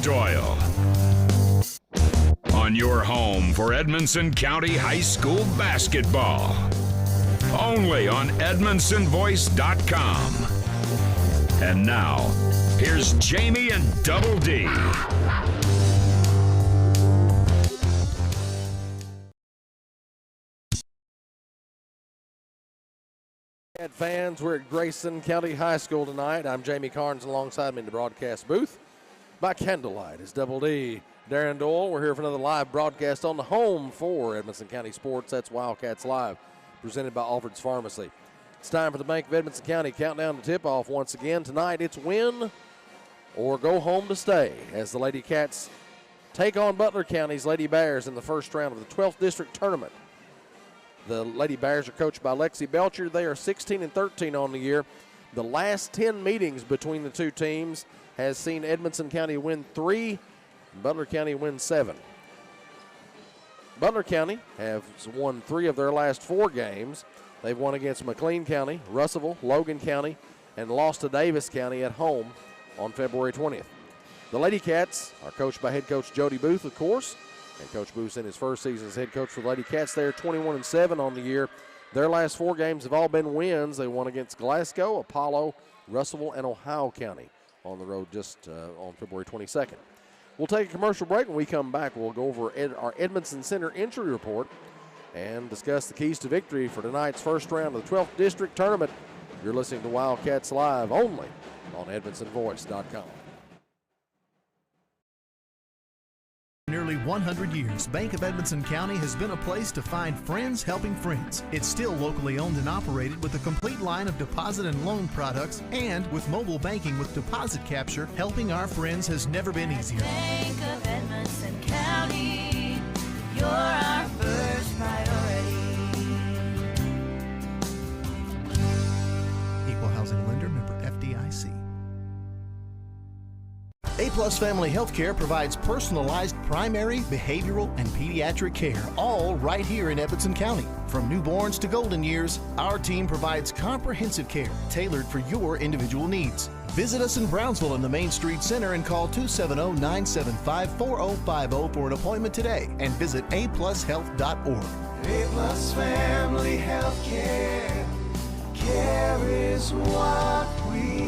Doyle. On your home for Edmonson County High School basketball. Only on EdmonsonVoice.com. And now, here's Jamie and Double D. Fans, we're at Grayson County High School tonight. I'm Jamie Carnes, and alongside me in the broadcast booth by candlelight is Double D, Darren Doyle. We're here for another live broadcast on the home for Edmonson County Sports. That's Wildcats Live, presented by Alfred's Pharmacy. It's time for the Bank of Edmonson County countdown to tip-off once again. Tonight it's win or go home to stay as the Lady Cats take on Butler County's Lady Bears in the first round of the 12th District Tournament. The Lady Bears are coached by Lexi Belcher. They are 16-13 on the year. The last 10 meetings between the two teams has seen Edmonson County win 3, Butler County win 7. Butler County has won 3 of their last 4 games. They've won against McLean County, Russellville, Logan County, and lost to Davis County at home on February 20th. The Lady Cats are coached by head coach Jody Booth, of course. And Coach Booth's in his first season as head coach for the Lady Cats. They're 21-7 on the year. Their last 4 games have all been wins. They won against Glasgow, Apollo, Russellville, and Ohio County on the road just on February 22nd. We'll take a commercial break. When we come back, we'll go over our Edmondson Center injury report and discuss the keys to victory for tonight's first round of the 12th District Tournament. You're listening to Wildcats Live only on EdmonsonVoice.com. Nearly 100 years, Bank of Edmonson County has been a place to find friends helping friends. It's still locally owned and operated with a complete line of deposit and loan products, and with mobile banking with deposit capture, helping our friends has never been easier. Bank of Edmonson County, you're our first priority. Equal housing lender, member FDIC. A-Plus Family Healthcare provides personalized primary, behavioral, and pediatric care, all right here in Edmonson County. From newborns to golden years, our team provides comprehensive care tailored for your individual needs. Visit us in Brownsville in the Main Street Center and call 270-975-4050 for an appointment today, and visit aplushealth.org. A-Plus Family Healthcare, care is what we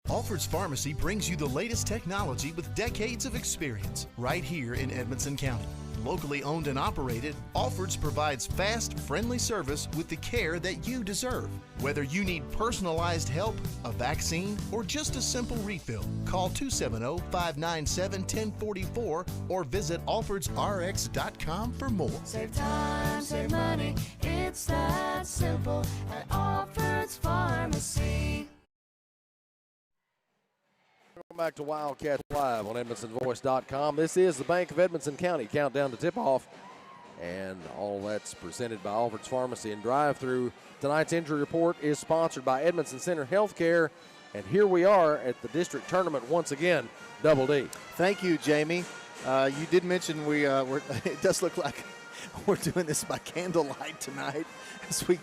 Alfred's Pharmacy brings you the latest technology with decades of experience right here in Edmonson County. Locally owned and operated, Alfred's provides fast, friendly service with the care that you deserve. Whether you need personalized help, a vaccine, or just a simple refill, call 270-597-1044 or visit alfordsrx.com for more. Save time, save money, it's that simple at Alfred's Pharmacy. Welcome back to Wildcats Live on EdmonsonVoice.com. This is the Bank of Edmonson County countdown to tip-off, and all that's presented by Alfred's Pharmacy and Drive-Thru. Tonight's injury report is sponsored by Edmonson Center Healthcare, and here we are at the district tournament once again. Double D. Thank you, Jamie. You did mention it does look like we're doing this by candlelight tonight as we've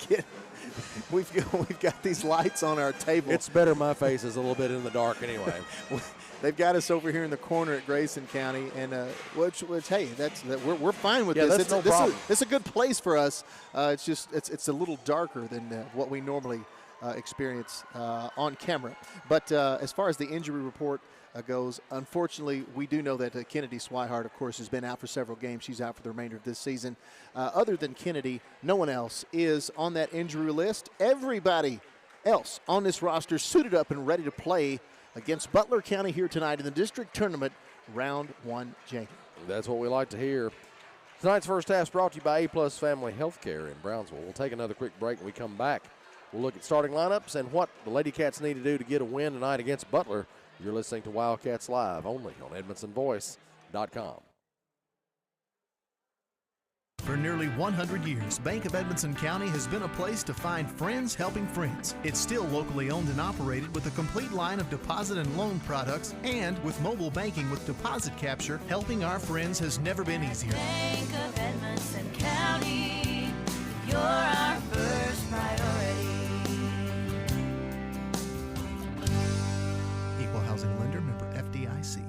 got these lights on our table. It's better my face is a little bit in the dark anyway. They've got us over here in the corner at Grayson County, and which hey, we're fine with this. That's no problem. It's a good place for us. It's just it's a little darker than what we normally experience on camera. But as far as the injury report goes, unfortunately, we do know that Kennedy Swihart, of course, has been out for several games. She's out for the remainder of this season. Other than Kennedy, no one else is on that injury list. Everybody else on this roster suited up and ready to play against Butler County here tonight in the district tournament, round 1, Jake. That's what we like to hear. Tonight's first half is brought to you by A-Plus Family Healthcare in Brownsville. We'll take another quick break when we come back. We'll look at starting lineups and what the Lady Cats need to do to get a win tonight against Butler. You're listening to Wildcats Live only on EdmonsonVoice.com. For nearly 100 years, Bank of Edmonson County has been a place to find friends helping friends. It's still locally owned and operated with a complete line of deposit and loan products, and with mobile banking with deposit capture, helping our friends has never been easier. Bank of Edmonson County, you're our first priority. Equal housing insured lender, member FDIC.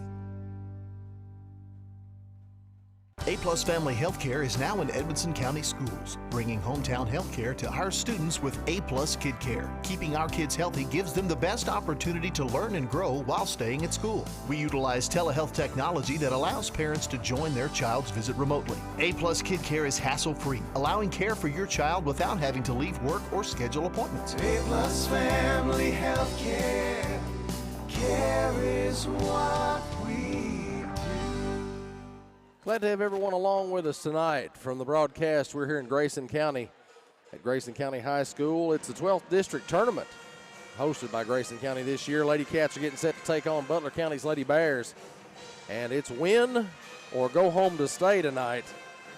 A-Plus Family Healthcare is now in Edmonson County Schools, bringing hometown healthcare to our students with A-Plus Kid Care. Keeping our kids healthy gives them the best opportunity to learn and grow while staying at school. We utilize telehealth technology that allows parents to join their child's visit remotely. A-Plus Kid Care is hassle-free, allowing care for your child without having to leave work or schedule appointments. A-Plus Family Healthcare. Care is what we Glad to have everyone along with us tonight from the broadcast. We're here in Grayson County at Grayson County High School. It's the 12th District Tournament hosted by Grayson County this year. Lady Cats are getting set to take on Butler County's Lady Bears. And it's win or go home to stay tonight.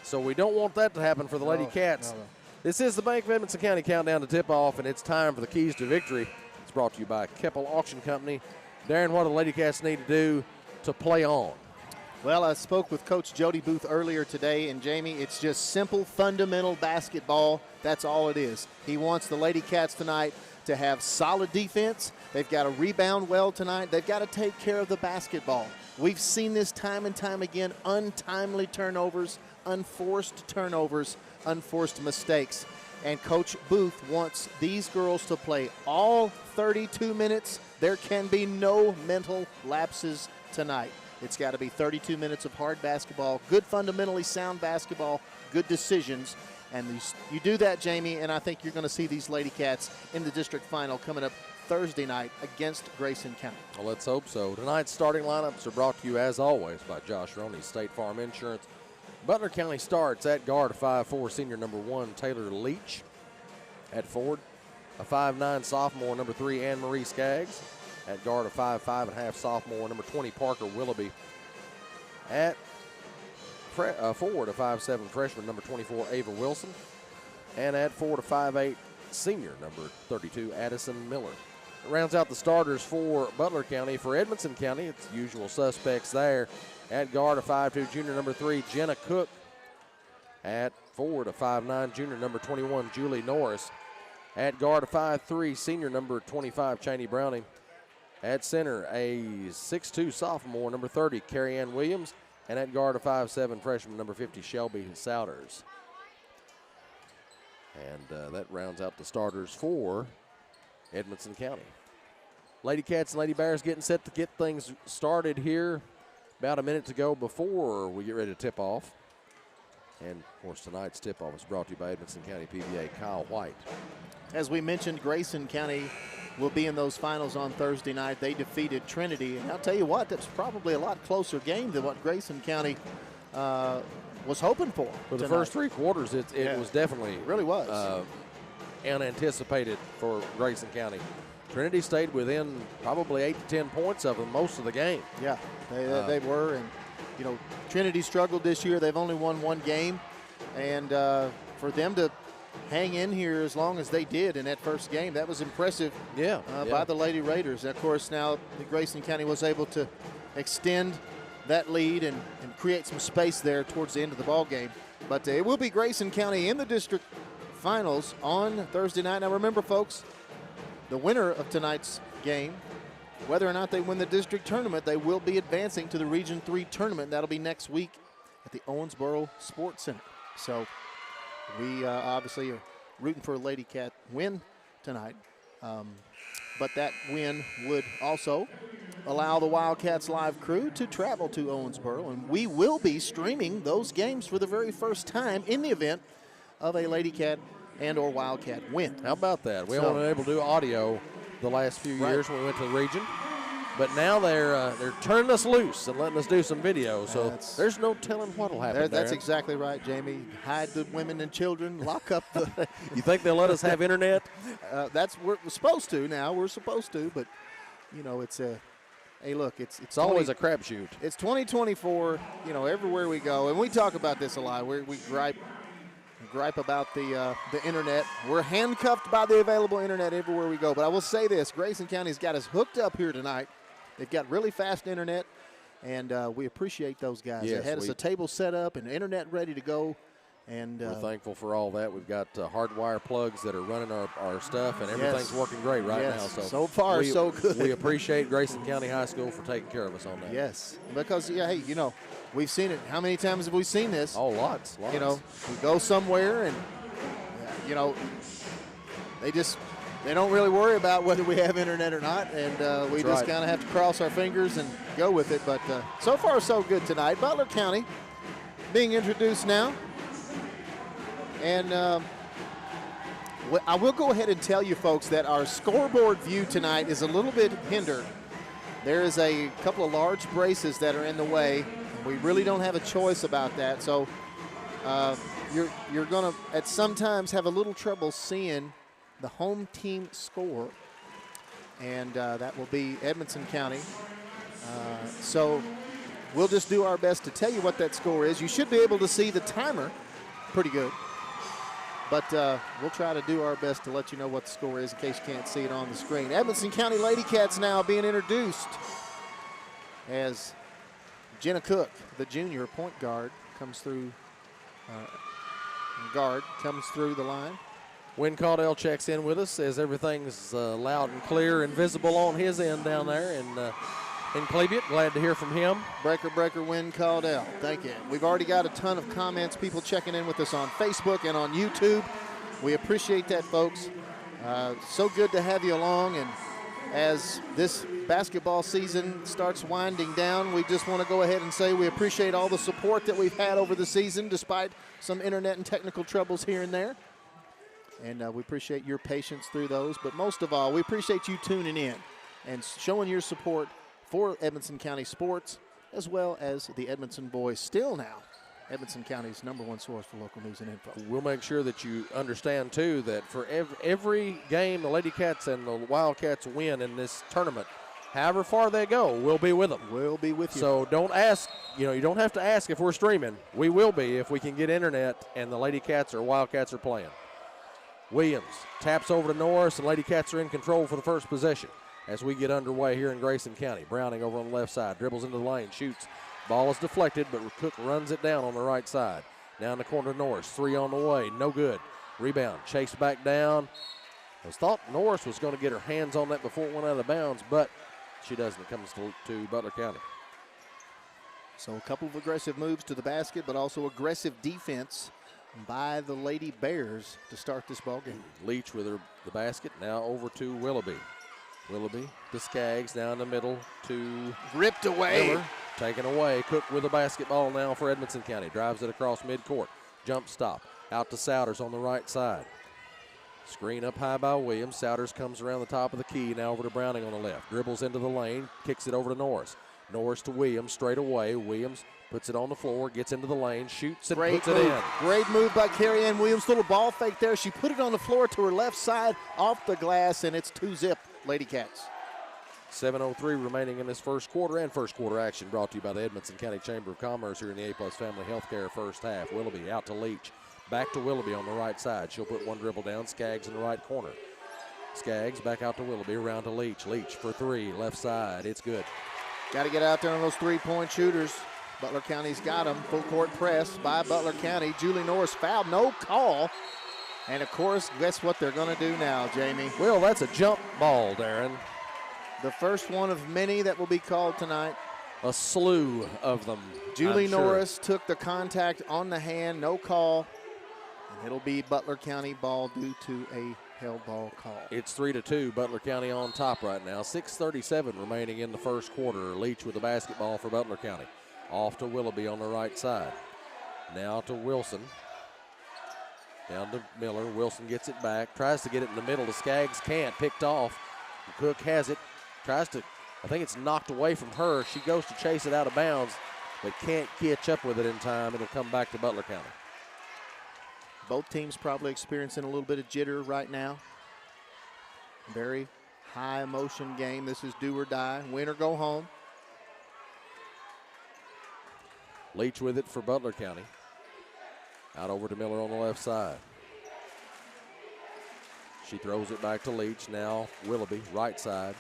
So we don't want that to happen for the Lady Cats. No. This is the Bank of Edmonson County Countdown to Tip-Off, and it's time for the Keys to Victory. It's brought to you by Keppel Auction Company. Darren, what do the Lady Cats need to do to play on? Well, I spoke with Coach Jody Booth earlier today, and Jamie, it's just simple, fundamental basketball. That's all it is. He wants the Lady Cats tonight to have solid defense. They've got to rebound well tonight. They've got to take care of the basketball. We've seen this time and time again, untimely turnovers, unforced mistakes. And Coach Booth wants these girls to play all 32 minutes. There can be no mental lapses tonight. It's got to be 32 minutes of hard basketball, good fundamentally sound basketball, good decisions. And you do that, Jamie, and I think you're going to see these Lady Cats in the district final coming up Thursday night against Grayson County. Well, let's hope so. Tonight's starting lineups are brought to you, as always, by Josh Roney, State Farm Insurance. Butler County starts at guard, 5'4", senior number 1, Taylor Leach. At forward, a 5'9", sophomore, number 3, Anne-Marie Skaggs. At guard, a 5'5" and a half sophomore, number 20, Parker Willoughby. At forward, a 5'7" freshman, number 24, Ava Wilson. And at forward, a 5'8" senior, number 32, Addison Miller. It rounds out the starters for Butler County. For Edmonson County, it's the usual suspects there. At guard, a 5'2", junior, number 3, Jenna Cook. At forward, a 5'9", junior, number 21, Julie Norris. At guard, a 5'3", senior, number 25, Cheney Browning. At center, a 6'2", sophomore, number 30, Carrie Ann Williams. And at guard, a 5'7", freshman, number 50, Shelby Souders. And that rounds out the starters for Edmonson County. Lady Cats and Lady Bears getting set to get things started here about a minute to go before we get ready to tip off. And, of course, tonight's tip-off is brought to you by Edmonson County PBA Kyle White. As we mentioned, Grayson County will be in those finals on Thursday night. They defeated Trinity. And I'll tell you what, that's probably a lot closer game than what Grayson County was hoping for. For the first three quarters, it was definitely really was unanticipated for Grayson County. Trinity stayed within probably 8 to 10 points of them most of the game. Yeah, they were. And, you know, Trinity struggled this year. They've only won one game. And for them to hang in here as long as they did in that first game, that was impressive by the Lady Raiders. And of course, now Grayson County was able to extend that lead and create some space there towards the end of the ball game. But it will be Grayson County in the district finals on Thursday night. Now remember, folks, the winner of tonight's game, whether or not they win the district tournament, they will be advancing to the Region 3 tournament. That'll be next week at the Owensboro Sports Center. So we obviously are rooting for a Lady Cat win tonight. But that win would also allow the Wildcats live crew to travel to Owensboro, and we will be streaming those games for the very first time in the event of a Lady Cat and or Wildcat win. How about that? We haven't been able to do audio the last few years when we went to the region. But now they're turning us loose and letting us do some video. So there's no telling what'll happen. That's exactly right, Jamie. Hide the women and children. Lock up the. You think they'll let us have internet? We're supposed to now. We're supposed to, but you know it's a. Hey, look, it's always a crapshoot. It's 2024. You know, everywhere we go, and we talk about this a lot. We gripe about the internet. We're handcuffed by the available internet everywhere we go. But I will say this: Grayson County's got us hooked up here tonight. They've got really fast internet, and we appreciate those guys. Yes, they had us a table set up and internet ready to go, And we're thankful for all that. We've got hardwire plugs that are running our stuff, and everything's working great right now. So far, so good. We appreciate Grayson County High School for taking care of us on that. Yes, because, hey, we've seen it. How many times have we seen this? Oh, lots. We go somewhere and, they don't really worry about whether we have internet or not, and we just kind of have to cross our fingers and go with it. But so far, so good tonight. Butler County being introduced now. And I will go ahead and tell you, folks, that our scoreboard view tonight is a little bit hindered. There is a couple of large braces that are in the way. We really don't have a choice about that. So you're going to, at some times, have a little trouble seeing the home team score. And that will be Edmonson County. So we'll just do our best to tell you what that score is. You should be able to see the timer pretty good. But we'll try to do our best to let you know what the score is in case you can't see it on the screen. Edmonson County Lady Cats now being introduced as Jenna Cook, the junior point guard, comes through the line. Wynn Caudell checks in with us, says everything's loud and clear and visible on his end down there in Cleveland. Glad to hear from him. Breaker, Wynn Caudell. Thank you. We've already got a ton of comments, people checking in with us on Facebook and on YouTube. We appreciate that, folks. So good to have you along. And as this basketball season starts winding down, we just want to go ahead and say we appreciate all the support that we've had over the season, despite some internet and technical troubles here and there. And we appreciate your patience through those. But most of all, we appreciate you tuning in and showing your support for Edmonson County sports, as well as the Edmonton Boys, still now Edmonson County's #1 source for local news and info. We'll make sure that you understand, too, that for every game the Lady Cats and the Wildcats win in this tournament, however far they go, we'll be with them. We'll be with you. So don't ask, you don't have to ask if we're streaming. We will be if we can get internet and the Lady Cats or Wildcats are playing. Williams taps over to Norris, and Lady Cats are in control for the first possession as we get underway here in Grayson County. Browning over on the left side, dribbles into the lane, shoots. Ball is deflected, but Cook runs it down on the right side. Down the corner to Norris, 3 on the way, no good. Rebound, chased back down. I thought Norris was going to get her hands on that before it went out of bounds, but she doesn't. It comes to Butler County. So a couple of aggressive moves to the basket, but also aggressive defense by the Lady Bears to start this ball game. Leach with the basket, now over to Willoughby. Willoughby to Skaggs, down the middle to ripped away. Miller, taken away. Cook with a basketball now for Edmonson County. Drives it across midcourt. Jump stop. Out to Souders on the right side. Screen up high by Williams. Souders comes around the top of the key. Now over to Browning on the left. Dribbles into the lane. Kicks it over to Norris. Norris to Williams straight away. Williams puts it on the floor. Gets into the lane. Shoots and puts it in. Great move by Carrie Ann Williams. Little ball fake there. She put it on the floor to her left side off the glass, and it's 2-zip. Lady Cats. 7:03 remaining in this first quarter, and first quarter action brought to you by the Edmonson County Chamber of Commerce here in the A-Plus Family Healthcare first half. Willoughby out to Leach. Back to Willoughby on the right side. She'll put one dribble down. Skaggs in the right corner. Skaggs back out to Willoughby, around to Leach. Leach for 3, left side. It's good. Got to get out there on those three-point shooters. Butler County's got them. Full court press by Butler County. Julie Norris fouled, no call. And, of course, guess what they're going to do now, Jamie? Well, that's a jump ball, Darren. The first one of many that will be called tonight. A slew of them. Julie Norris took the contact on the hand, no call. And it'll be Butler County ball due to a held ball call. It's 3-2. Butler County on top right now. 6:37 remaining in the first quarter. Leach with the basketball for Butler County. Off to Willoughby on the right side. Now to Wilson. Down to Miller. Wilson gets it back. Tries to get it in the middle. The Skaggs can't. Picked off. Cook has it. Tries to, I think it's knocked away from her. She goes to chase it out of bounds, but can't catch up with it in time. It'll come back to Butler County. Both teams probably experiencing a little bit of jitter right now. Very high emotion game. This is do or die. Win or go home. Leach with it for Butler County. Out over to Miller on the left side. She throws it back to Leach. Now Willoughby, right side.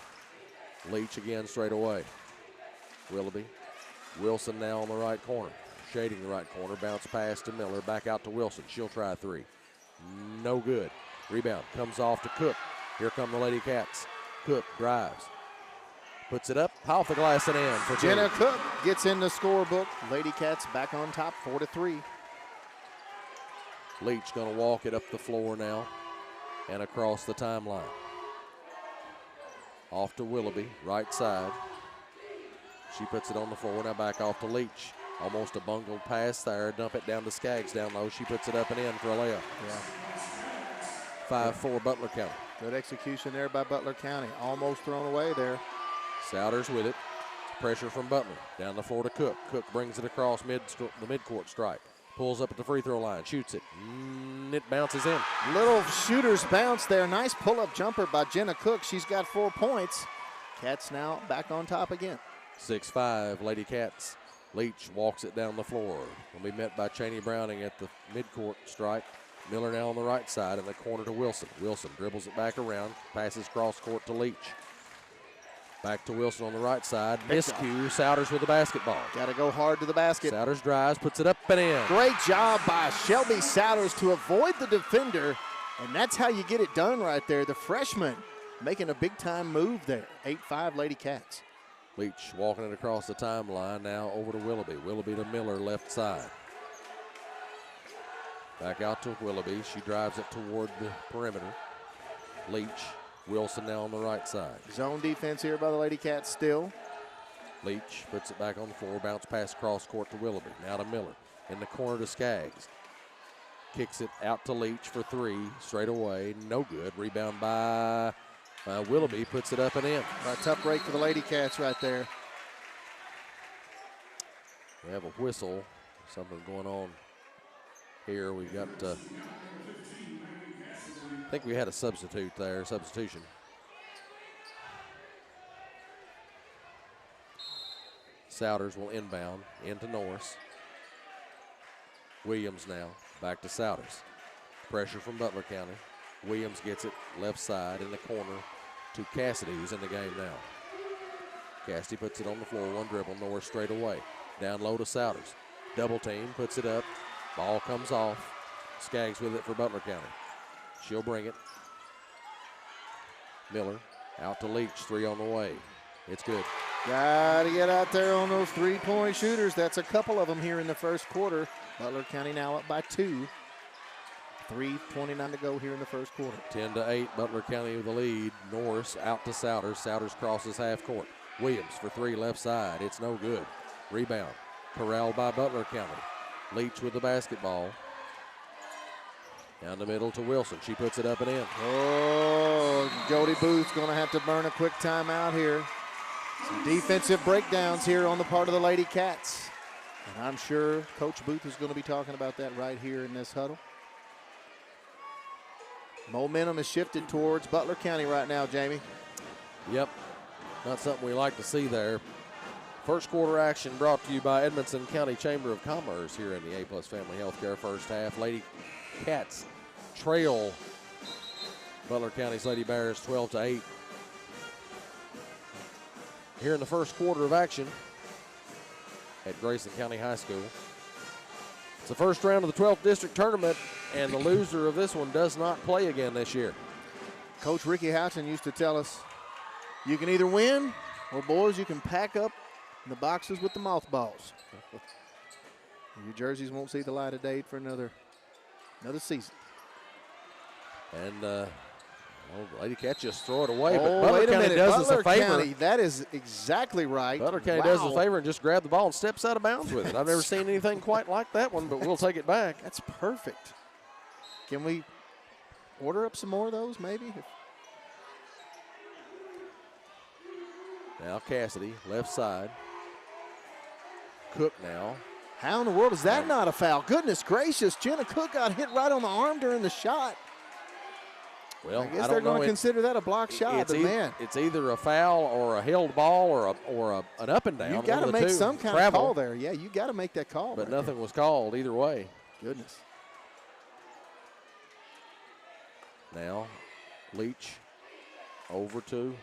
Leach again straight away. Willoughby. Wilson now on the right corner. shading the right corner. Bounce pass to Miller. Back out to Wilson. She'll try three. No good. Rebound comes off to Cook. Here come the Lady Cats. Cook drives. Puts it up. Off the glass and in for Jenna two. Cook gets in the scorebook. Lady Cats back on top, 4-3. Leach going to walk it up the floor now and across the timeline. Off to Willoughby, right side. She puts it on the floor. Now back off to Leach. Almost a bungled pass there. Dump it down to Skaggs down low. She puts it up and in for a layup. Yeah. 5-4 Butler County. Good execution there by Butler County. Almost thrown away there. Souders with it. Pressure from Butler. Down the floor to Cook. Cook brings it across the midcourt stripe. Pulls up at the free throw line. Shoots it. It bounces in. Little shooter's bounce there. Nice pull-up jumper by Jenna Cook. She's got 4 points. Cats now back on top again. 6-5 Lady Cats. Leach walks it down the floor. Will be met by Cheney Browning at the midcourt stripe. Miller now on the right side in the corner to Wilson. Wilson dribbles it back around. Passes cross court to Leach. Back to Wilson on the right side. Miscue. Souders with the basketball. Got to go hard to the basket. Souders drives, puts it up and in. Great job by Shelby Souders to avoid the defender, and that's how you get it done right there. The freshman making a big-time move there. 8-5 Lady Cats. Leach walking it across the timeline now over to Willoughby. Willoughby to Miller, left side. Back out to Willoughby. She drives it toward the perimeter. Leach. Wilson now on the right side. Zone defense here by the Lady Cats still. Leach puts it back on the floor. Bounce pass cross court to Willoughby. Now to Miller. In the corner to Skaggs. Kicks it out to Leach for three. Straight away. No good. Rebound by Willoughby. Puts it up and in. A tough break for the Lady Cats right there. We have a whistle. Something going on here. We've got, I think we had a substitution. Souders will inbound into Norris. Williams now back to Souders. Pressure from Butler County. Williams gets it left side in the corner to Cassidy, who's in the game now. Cassidy puts it on the floor, one dribble, Norris straight away. Down low to Souders. Double team, puts it up. Ball comes off. Skaggs with it for Butler County. She'll bring it. Miller out to Leach, three on the way. It's good. Got to get out there on those three-point shooters. That's a couple of them here in the first quarter. Butler County now up by 2. 3:29 to go here in the first quarter. 10-8, Butler County with the lead. Norris out to Souders. Souders crosses half court. Williams for three, left side. It's no good. Rebound. Corralled by Butler County. Leach with the basketball. Down the middle to Wilson. She puts it up and in. Oh, Jody Booth's going to have to burn a quick timeout here. Some defensive breakdowns here on the part of the Lady Cats. And I'm sure Coach Booth is going to be talking about that right here in this huddle. Momentum is shifted towards Butler County right now, Jamie. Yep. Not something we like to see there. First quarter action brought to you by Edmonson County Chamber of Commerce here in the A+ Family Healthcare first half. Lady Cats trail Butler County's Lady Bears 12-8. Here in the first quarter of action at Grayson County High School. It's the first round of the 12th district tournament, and the loser of this one does not play again this year. Coach Ricky Houghton used to tell us, you can either win, or boys, you can pack up the boxes with the mothballs. Your jerseys won't see the light of day for another season. And Lady Cats just throw it away. Oh, but Butler wait a County minute. does Butler us a favor. County, that is exactly right. Butler County does us a favor and just grab the ball and steps out of bounds with it. I've never seen anything quite like that one, but we'll take it back. That's perfect. Can we order up some more of those, maybe? Now Cassidy, left side. Cook now. How in the world is that not a foul? Goodness gracious, Jenna Cook got hit right on the arm during the shot. Well, I guess they're going to consider that a block shot, but man. It's either a foul or a held ball or an up and down. You got to make some kind of call there. Yeah, you got to make that call. But nothing was called either way. Goodness. Now, Leach over to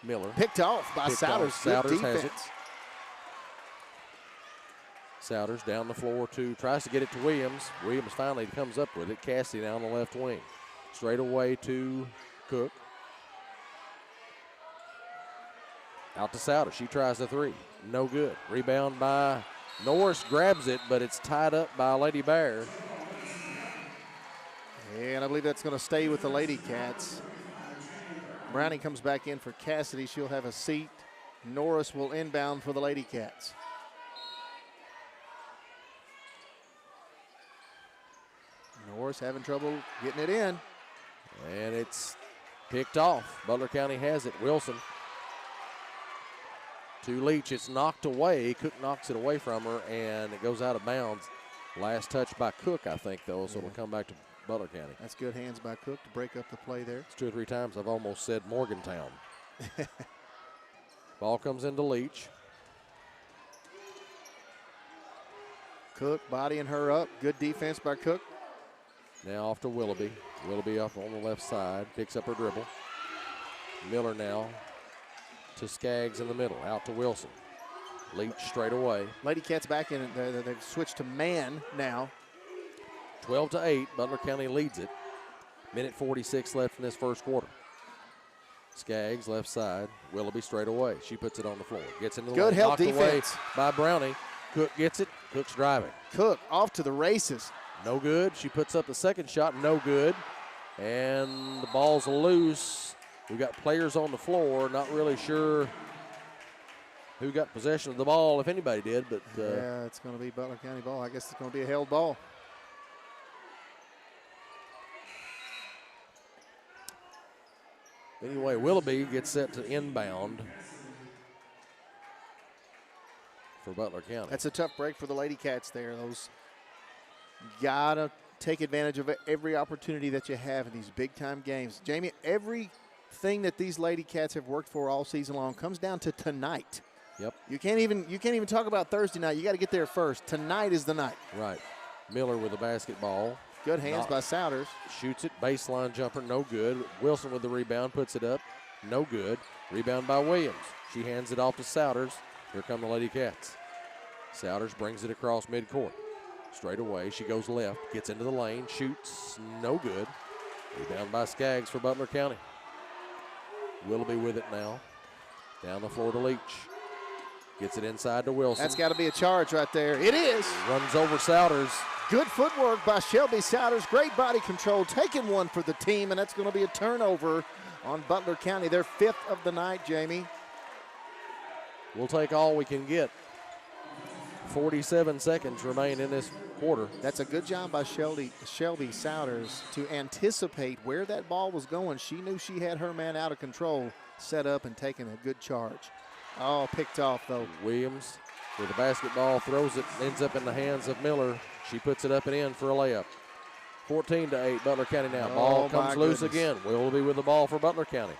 Miller. Picked off by Souders. Good Souders has it. defense. Souders down the floor tries to get it to Williams. Williams finally comes up with it. Cassidy down the left wing. Straight away to Cook. Out to Souders. She tries the three. No good. Rebound by Norris, grabs it, but it's tied up by Lady Bear. And I believe that's going to stay with the Lady Cats. Browning comes back in for Cassidy. She'll have a seat. Norris will inbound for the Lady Cats. Norris having trouble getting it in. And it's picked off. Butler County has it. Wilson to Leach. It's knocked away. Cook knocks it away from her, and it goes out of bounds. Last touch by Cook, I think, though, so it'll come back to Butler County. That's good hands by Cook to break up the play there. It's 2 or 3 times I've almost said Morgantown. Ball comes into Leach. Cook bodying her up. Good defense by Cook. Now off to Willoughby. Willoughby up on the left side. Picks up her dribble. Miller now to Skaggs in the middle. Out to Wilson. Leach straight away. Lady Cats back in. They've switched to man now. 12-8. Butler County leads it. Minute 46 left in this first quarter. Skaggs left side. Willoughby straight away. She puts it on the floor. Gets into the good lane. help Knocked away defense by Browning. Cook gets it. Cook's driving. Cook off to the races. No good. She puts up the second shot. No good. And the ball's loose. We've got players on the floor. Not really sure who got possession of the ball, if anybody did. But yeah, it's going to be Butler County ball. I guess it's going to be a held ball. Anyway, Willoughby gets set to inbound for Butler County. That's a tough break for the Lady Cats there. Those gotta take advantage of every opportunity that you have in these big-time games. Jamie, everything that these Lady Cats have worked for all season long comes down to tonight. Yep. You can't even talk about Thursday night. You got to get there first. Tonight is the night. Right. Miller with the basketball. Good hands by Souders. Shoots it. Baseline jumper. No good. Wilson with the rebound. Puts it up. No good. Rebound by Williams. She hands it off to Souders. Here come the Lady Cats. Souders brings it across midcourt. Straight away. She goes left. Gets into the lane. Shoots. No good. Rebound by Skaggs for Butler County. Willoughby with it now. Down the floor to Leach. Gets it inside to Wilson. That's got to be a charge right there. It is. Runs over Souders. Good footwork by Shelby Souders. Great body control. Taking one for the team, and that's going to be a turnover on Butler County. Their 5th of the night, Jamie. We'll take all we can get. 47 seconds remain in this quarter. That's a good job by Shelby Souders to anticipate where that ball was going. She knew she had her man out of control, set up and taking a good charge. Oh, picked off, though. Williams with the basketball, throws it, ends up in the hands of Miller. She puts it up and in for a layup. 14-8, Butler County now. Ball comes loose again. Willoughby with the ball for Butler County.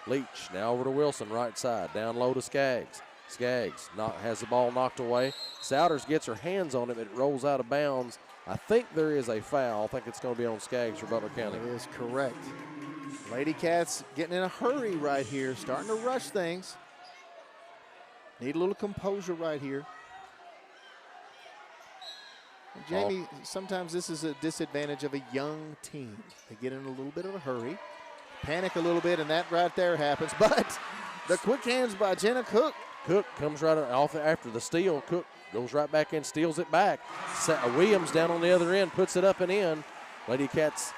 Leach now over to Wilson, right side. Down low to Skaggs. Skaggs has the ball knocked away. Souders gets her hands on it. It rolls out of bounds. I think there is a foul. I think it's going to be on Skaggs for Butler County. That is correct. Lady Cats getting in a hurry right here, starting to rush things. Need a little composure right here. And Jamie, sometimes this is a disadvantage of a young team. They get in a little bit of a hurry, panic a little bit, and that right there happens. But the quick hands by Jenna Cook. Cook comes right off after the steal. Cook goes right back in, steals it back. Williams down on the other end, puts it up and in. Lady Cats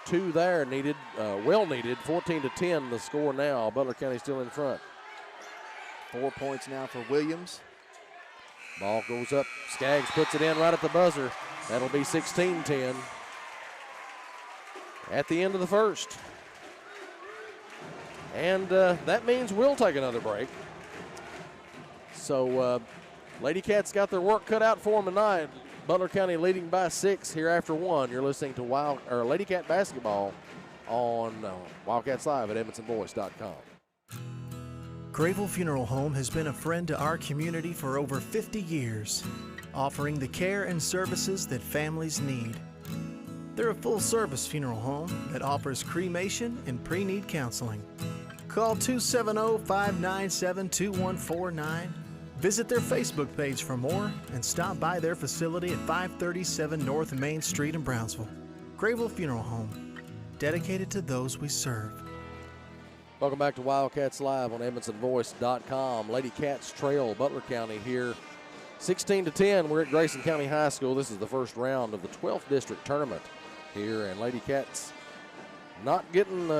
2 there, needed, well needed. 14-10 the score now. Butler County still in front. 4 points now for Williams. Ball goes up. Skaggs puts it in right at the buzzer. That'll be 16-10 at the end of the first. And that means we'll take another break. So Lady Cats got their work cut out for them tonight. Butler County leading by 6 here after 1. You're listening to Lady Cat basketball on Wildcats Live at EdmonsonVoice.com. Grayville Funeral Home has been a friend to our community for over 50 years, offering the care and services that families need. They're a full-service funeral home that offers cremation and pre-need counseling. Call 270-597-2149. Visit their Facebook page for more and stop by their facility at 537 North Main Street in Brownsville. Grayville Funeral Home, dedicated to those we serve. Welcome back to Wildcats Live on EdmondsonVoice.com. Lady Cats trail Butler County here 16-10. We're at Grayson County High School. This is the first round of the 12th district tournament here, and Lady Cats not getting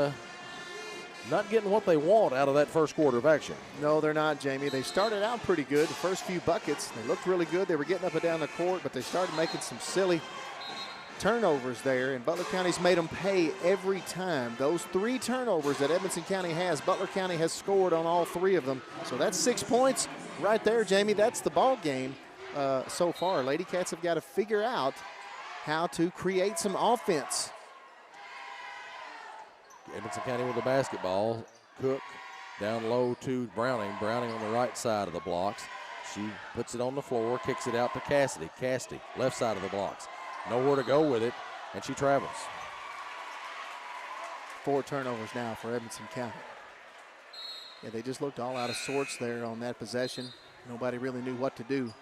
what they want out of that first quarter of action. No, they're not, Jamie. They started out pretty good. The first few buckets, they looked really good. They were getting up and down the court, but they started making some silly turnovers there, and Butler County's made them pay every time. Those 3 turnovers that Edmonson County has, Butler County has scored on all 3 of them. So that's 6 points right there, Jamie. That's the ball game so far. Lady Cats have got to figure out how to create some offense. Edmonson County with the basketball. Cook down low to Browning. Browning on the right side of the blocks. She puts it on the floor, kicks it out to Cassidy. Cassidy, left side of the blocks. Nowhere to go with it, and she travels. 4 turnovers now for Edmonson County. Yeah, they just looked all out of sorts there on that possession. Nobody really knew what to do.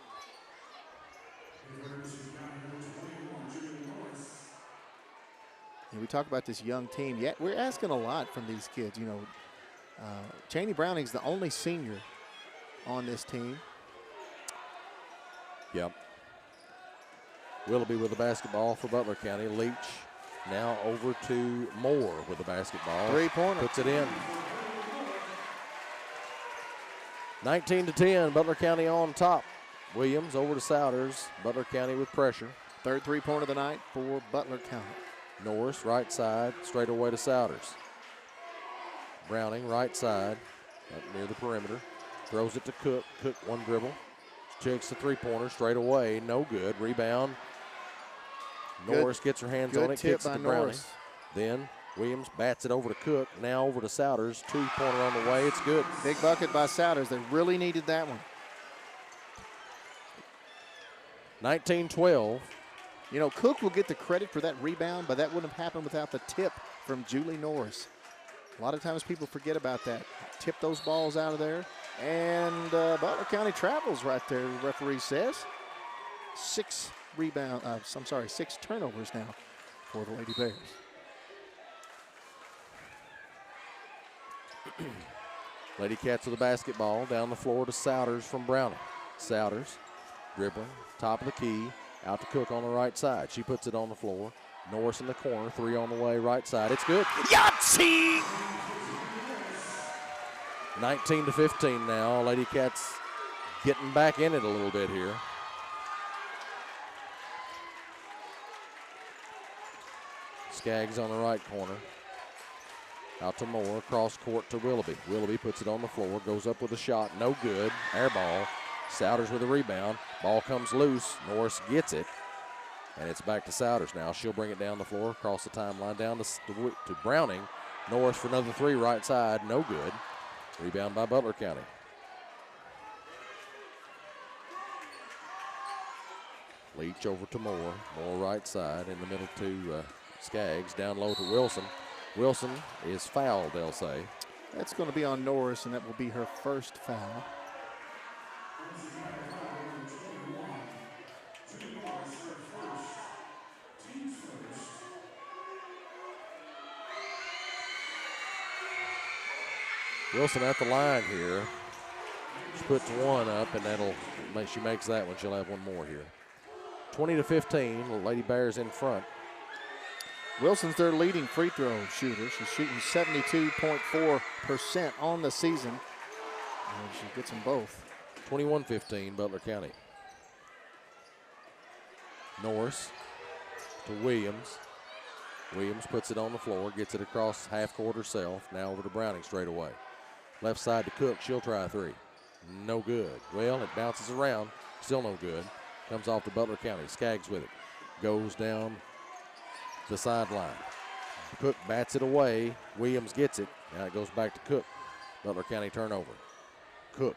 And we talk about this young team. Yeah, we're asking a lot from these kids. You know, Cheney Browning's the only senior on this team. Yep. Willoughby with the basketball for Butler County. Leach now over to Moore with the basketball. 3-pointer. Puts it in. 19-10, Butler County on top. Williams over to Souders. Butler County with pressure. 3rd 3-pointer of the night for Butler County. Norris, right side, straight away to Souders. Browning, right side, up near the perimeter. Throws it to Cook. Cook, 1 dribble. Takes the 3-pointer, straight away, no good. Rebound. Norris gets her hands on it, kicks it to Browning. Then Williams bats it over to Cook, now over to Souders. 2-pointer on the way, it's good. Big bucket by Souders. They really needed that one. 19-12. You know, Cook will get the credit for that rebound, but that wouldn't have happened without the tip from Julie Norris. A lot of times people forget about that. Tip those balls out of there. And Butler County travels right there, the referee says. 6 turnovers now for the Lady Bears. Lady Cats with the basketball down the floor to Souders from Browning. Souders dribbling, top of the key, out to Cook on the right side. She puts it on the floor. Norris in the corner, 3 on the way, right side. It's good. Yahtzee! 19-15 now. Lady Cats getting back in it a little bit here. Skaggs on the right corner. Out to Moore, cross court to Willoughby. Willoughby puts it on the floor, goes up with a shot, no good. Air ball. Souders with a rebound. Ball comes loose. Norris gets it. And it's back to Souders now. She'll bring it down the floor, across the timeline, down to Browning. Norris for another 3 right side, no good. Rebound by Butler County. Leach over to Moore. Moore right side, in the middle to Skaggs. Down low to Wilson. Wilson is fouled, they'll say. That's going to be on Norris, and that will be her first foul. Wilson at the line here. She puts 1 up, and she makes that one. She'll have 1 more here. 20-15, Lady Bears in front. Wilson's their leading free throw shooter. She's shooting 72.4% on the season. And she gets them both. 21-15, Butler County. Norris to Williams. Williams puts it on the floor, gets it across half court herself. Now over to Browning straight away. Left side to Cook, she'll try a 3. No good. Well, it bounces around, still no good. Comes off to Butler County. Skaggs with it. Goes down the sideline. Cook bats it away. Williams gets it. Now it goes back to Cook. Butler County turnover. Cook.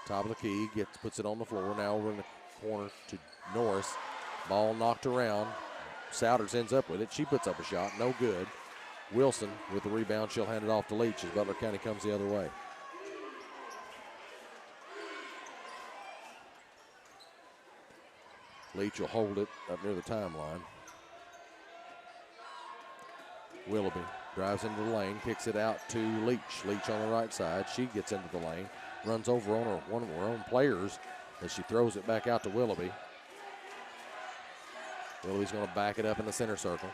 Top of the key, puts it on the floor. Now over in the corner to Norris. Ball knocked around. Souders ends up with it. She puts up a shot. No good. Wilson with the rebound. She'll hand it off to Leach as Butler County comes the other way. Leach will hold it up near the timeline. Willoughby drives into the lane, kicks it out to Leach. Leach on the right side. She gets into the lane, runs over on one of her own players as she throws it back out to Willoughby. Willoughby's going to back it up in the center circle.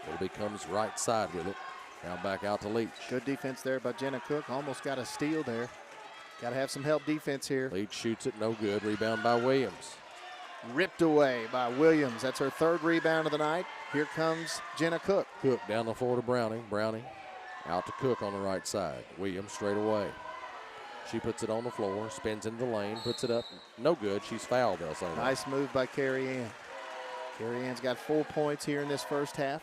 Willoughby comes right side with it. Now back out to Leach. Good defense there by Jenna Cook. Almost got a steal there. Got to have some help defense here. Leach shoots it, no good. Rebound by Williams. Ripped away by Williams. That's her third rebound of the night. Here comes Jenna Cook. Cook down the floor to Browning. Browning out to Cook on the right side. Williams straight away. She puts it on the floor, spins into the lane, puts it up. No good. She's fouled, they'll say. Nice move by Carrie Ann. Carrie Ann's got 4 points here in this first half.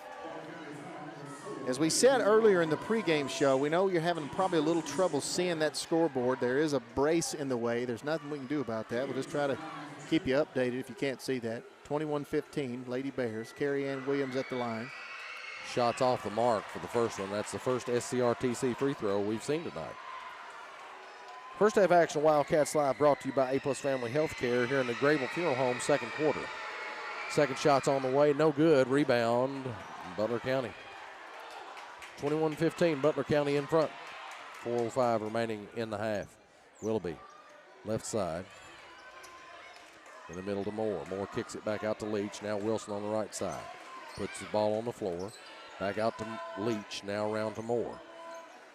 As we said earlier in the pregame show, we know you're having probably a little trouble seeing that scoreboard. There is a brace in the way. There's nothing we can do about that. We'll just try to keep you updated if you can't see that. 21-15, Lady Bears. Carrie Ann Williams at the line. Shots off the mark for the first one. That's the first SCRTC free throw we've seen tonight. First half action, Wildcats Live, brought to you by A+ Family Healthcare here in the Grable Funeral Home, second quarter. Second shot's on the way, no good. Rebound, Butler County. 21-15, Butler County in front. 4:05 remaining in the half. Willoughby, left side. In the middle to Moore. Moore kicks it back out to Leach. Now Wilson on the right side. Puts the ball on the floor. Back out to Leach. Now around to Moore.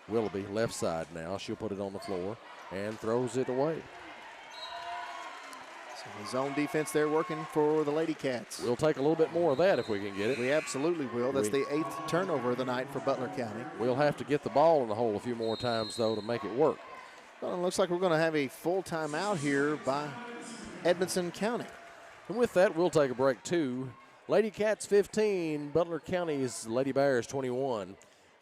Willoughby, left side now. She'll put it on the floor and throws it away. So the zone defense there working for the Lady Cats. We'll take a little bit more of that if we can get it. We absolutely will. That's the 8th turnover of the night for Butler County. We'll have to get the ball in the hole a few more times, though, to make it work. Well, it looks like we're going to have a full timeout here by Edmonson County. And with that, we'll take a break, too. Lady Cats 15, Butler County's Lady Bears 21.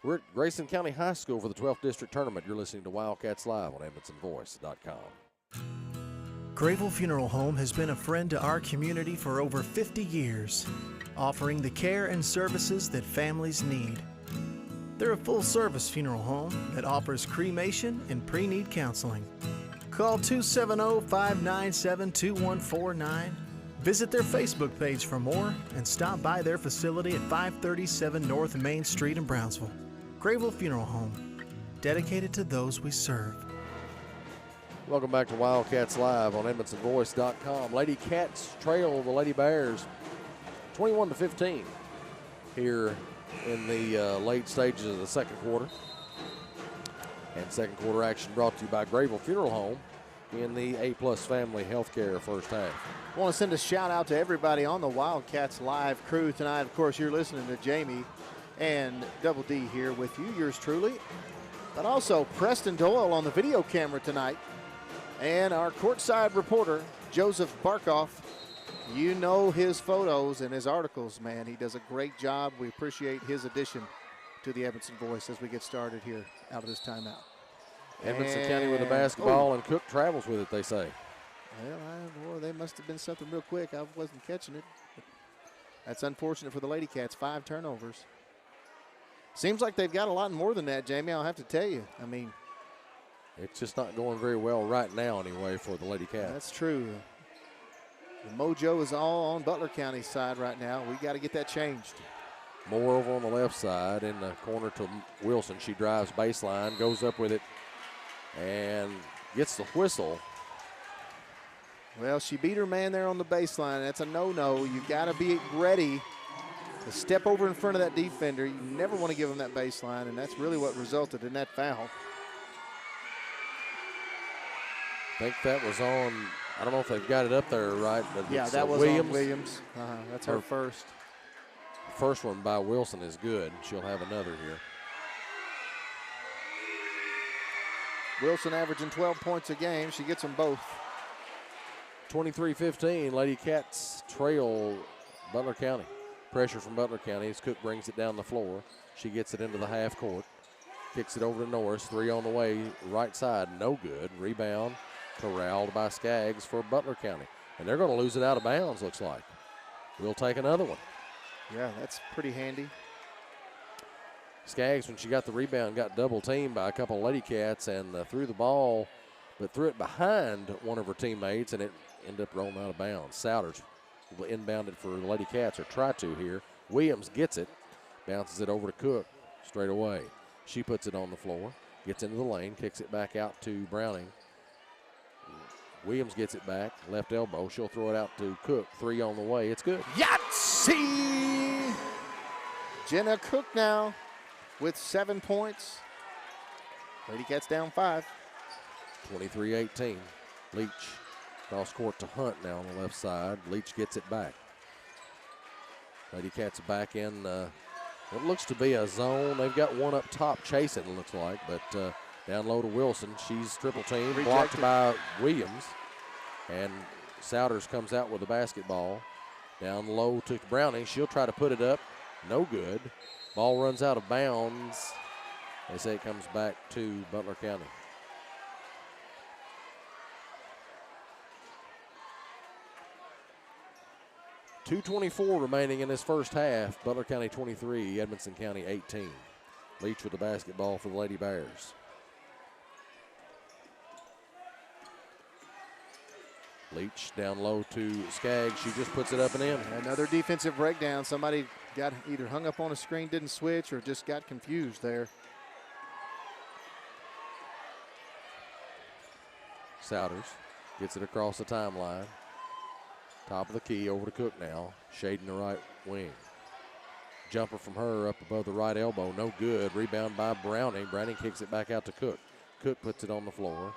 We're at Grayson County High School for the 12th District Tournament. You're listening to Wildcats Live on EdmonsonVoice.com. Grable Funeral Home has been a friend to our community for over 50 years, offering the care and services that families need. They're a full-service funeral home that offers cremation and pre-need counseling. Call 270-597-2149. Visit their Facebook page for more and stop by their facility at 537 North Main Street in Brownsville. Grable Funeral Home, dedicated to those we serve. Welcome back to Wildcats Live on EdmonsonVoice.com. Lady Cats trail the Lady Bears 21-15 here in the late stages of the second quarter. And second quarter action brought to you by Grable Funeral Home in the A+ Family Healthcare first half. I want to send a shout out to everybody on the Wildcats Live crew tonight. Of course, you're listening to Jamie and Double D here with you, yours truly. But also Preston Doyle on the video camera tonight. And our courtside reporter, Joseph Barkoff. You know his photos and his articles, man. He does a great job. We appreciate his addition to the Edmonson Voice as we get started here out of this timeout. Edmonson County with the basketball, and Cook travels with it, they say. Well, boy, they must have been something real quick. I wasn't catching it. That's unfortunate for the Lady Cats. 5 turnovers. Seems like they've got a lot more than that, Jamie. I'll have to tell you. I mean, it's just not going very well right now anyway for the Lady Cats. That's true. The mojo is all on Butler County's side right now. We got to get that changed. Moore over on the left side in the corner to Wilson. She drives baseline, goes up with it, and gets the whistle. Well, she beat her man there on the baseline. That's a no-no. You've got to be ready to step over in front of that defender. You never want to give him that baseline, and that's really what resulted in that foul. I think that was on, I don't know if they've got it up there right, but yeah, that was Williams. on Williams. That's her first. First one by Wilson is good. She'll have another here. Wilson averaging 12 points a game. She gets them both. 23-15, Lady Cats trail Butler County. Pressure from Butler County as Cook brings it down the floor. She gets it into the half court. Kicks it over to Norris. 3 on the way, right side, no good. Rebound corralled by Skaggs for Butler County. And they're going to lose it out of bounds, looks like. We'll take another one. Yeah, that's pretty handy. Skaggs, when she got the rebound, got double teamed by a couple of Lady Cats and threw the ball, but threw it behind one of her teammates, and it end up rolling out of bounds. Souders will inbound it for the Lady Cats, or try to here. Williams gets it, bounces it over to Cook straight away. She puts it on the floor, gets into the lane, kicks it back out to Browning. Williams gets it back, left elbow. She'll throw it out to Cook. 3 on the way. It's good. Yahtzee! Jenna Cook now with 7 points. Lady Cats down 5. 23-18. Leach cross court to Hunt now on the left side. Leach gets it back. Lady Cats back in what looks to be a zone. They've got one up top chasing, it looks like, but down low to Wilson. She's triple team, blocked by Williams. And Souders comes out with the basketball. Down low to Browning. She'll try to put it up. No good. Ball runs out of bounds. They say it comes back to Butler County. .224 remaining in this first half. Butler County 23, Edmonson County 18. Leach with the basketball for the Lady Bears. Leach down low to Skaggs. She just puts it up and in. Another defensive breakdown. Somebody got either hung up on a screen, didn't switch, or just got confused there. Souders gets it across the timeline. Top of the key, over to Cook now. Shading the right wing. Jumper from her up above the right elbow. No good. Rebound by Browning. Browning kicks it back out to Cook. Cook puts it on the floor.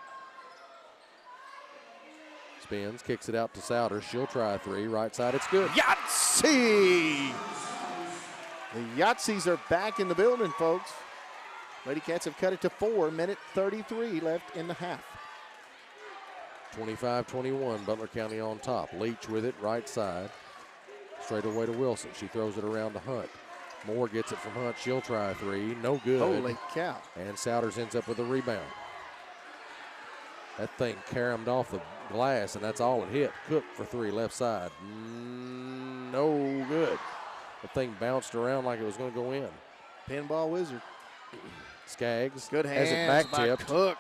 Spins, kicks it out to Souders. She'll try a 3. Right side, it's good. Yahtzee! The Yahtzees are back in the building, folks. Lady Cats have cut it to 4. Minute 33 left in the half. 25-21, Butler County on top. Leach with it, right side. Straight away to Wilson. She throws it around to Hunt. Moore gets it from Hunt. She'll try a 3. No good. Holy cow. And Souders ends up with a rebound. That thing caromed off the glass, and that's all it hit. Cook for 3, left side. No good. The thing bounced around like it was going to go in. Pinball wizard. Skaggs Good hands has it back by tipped. Cook.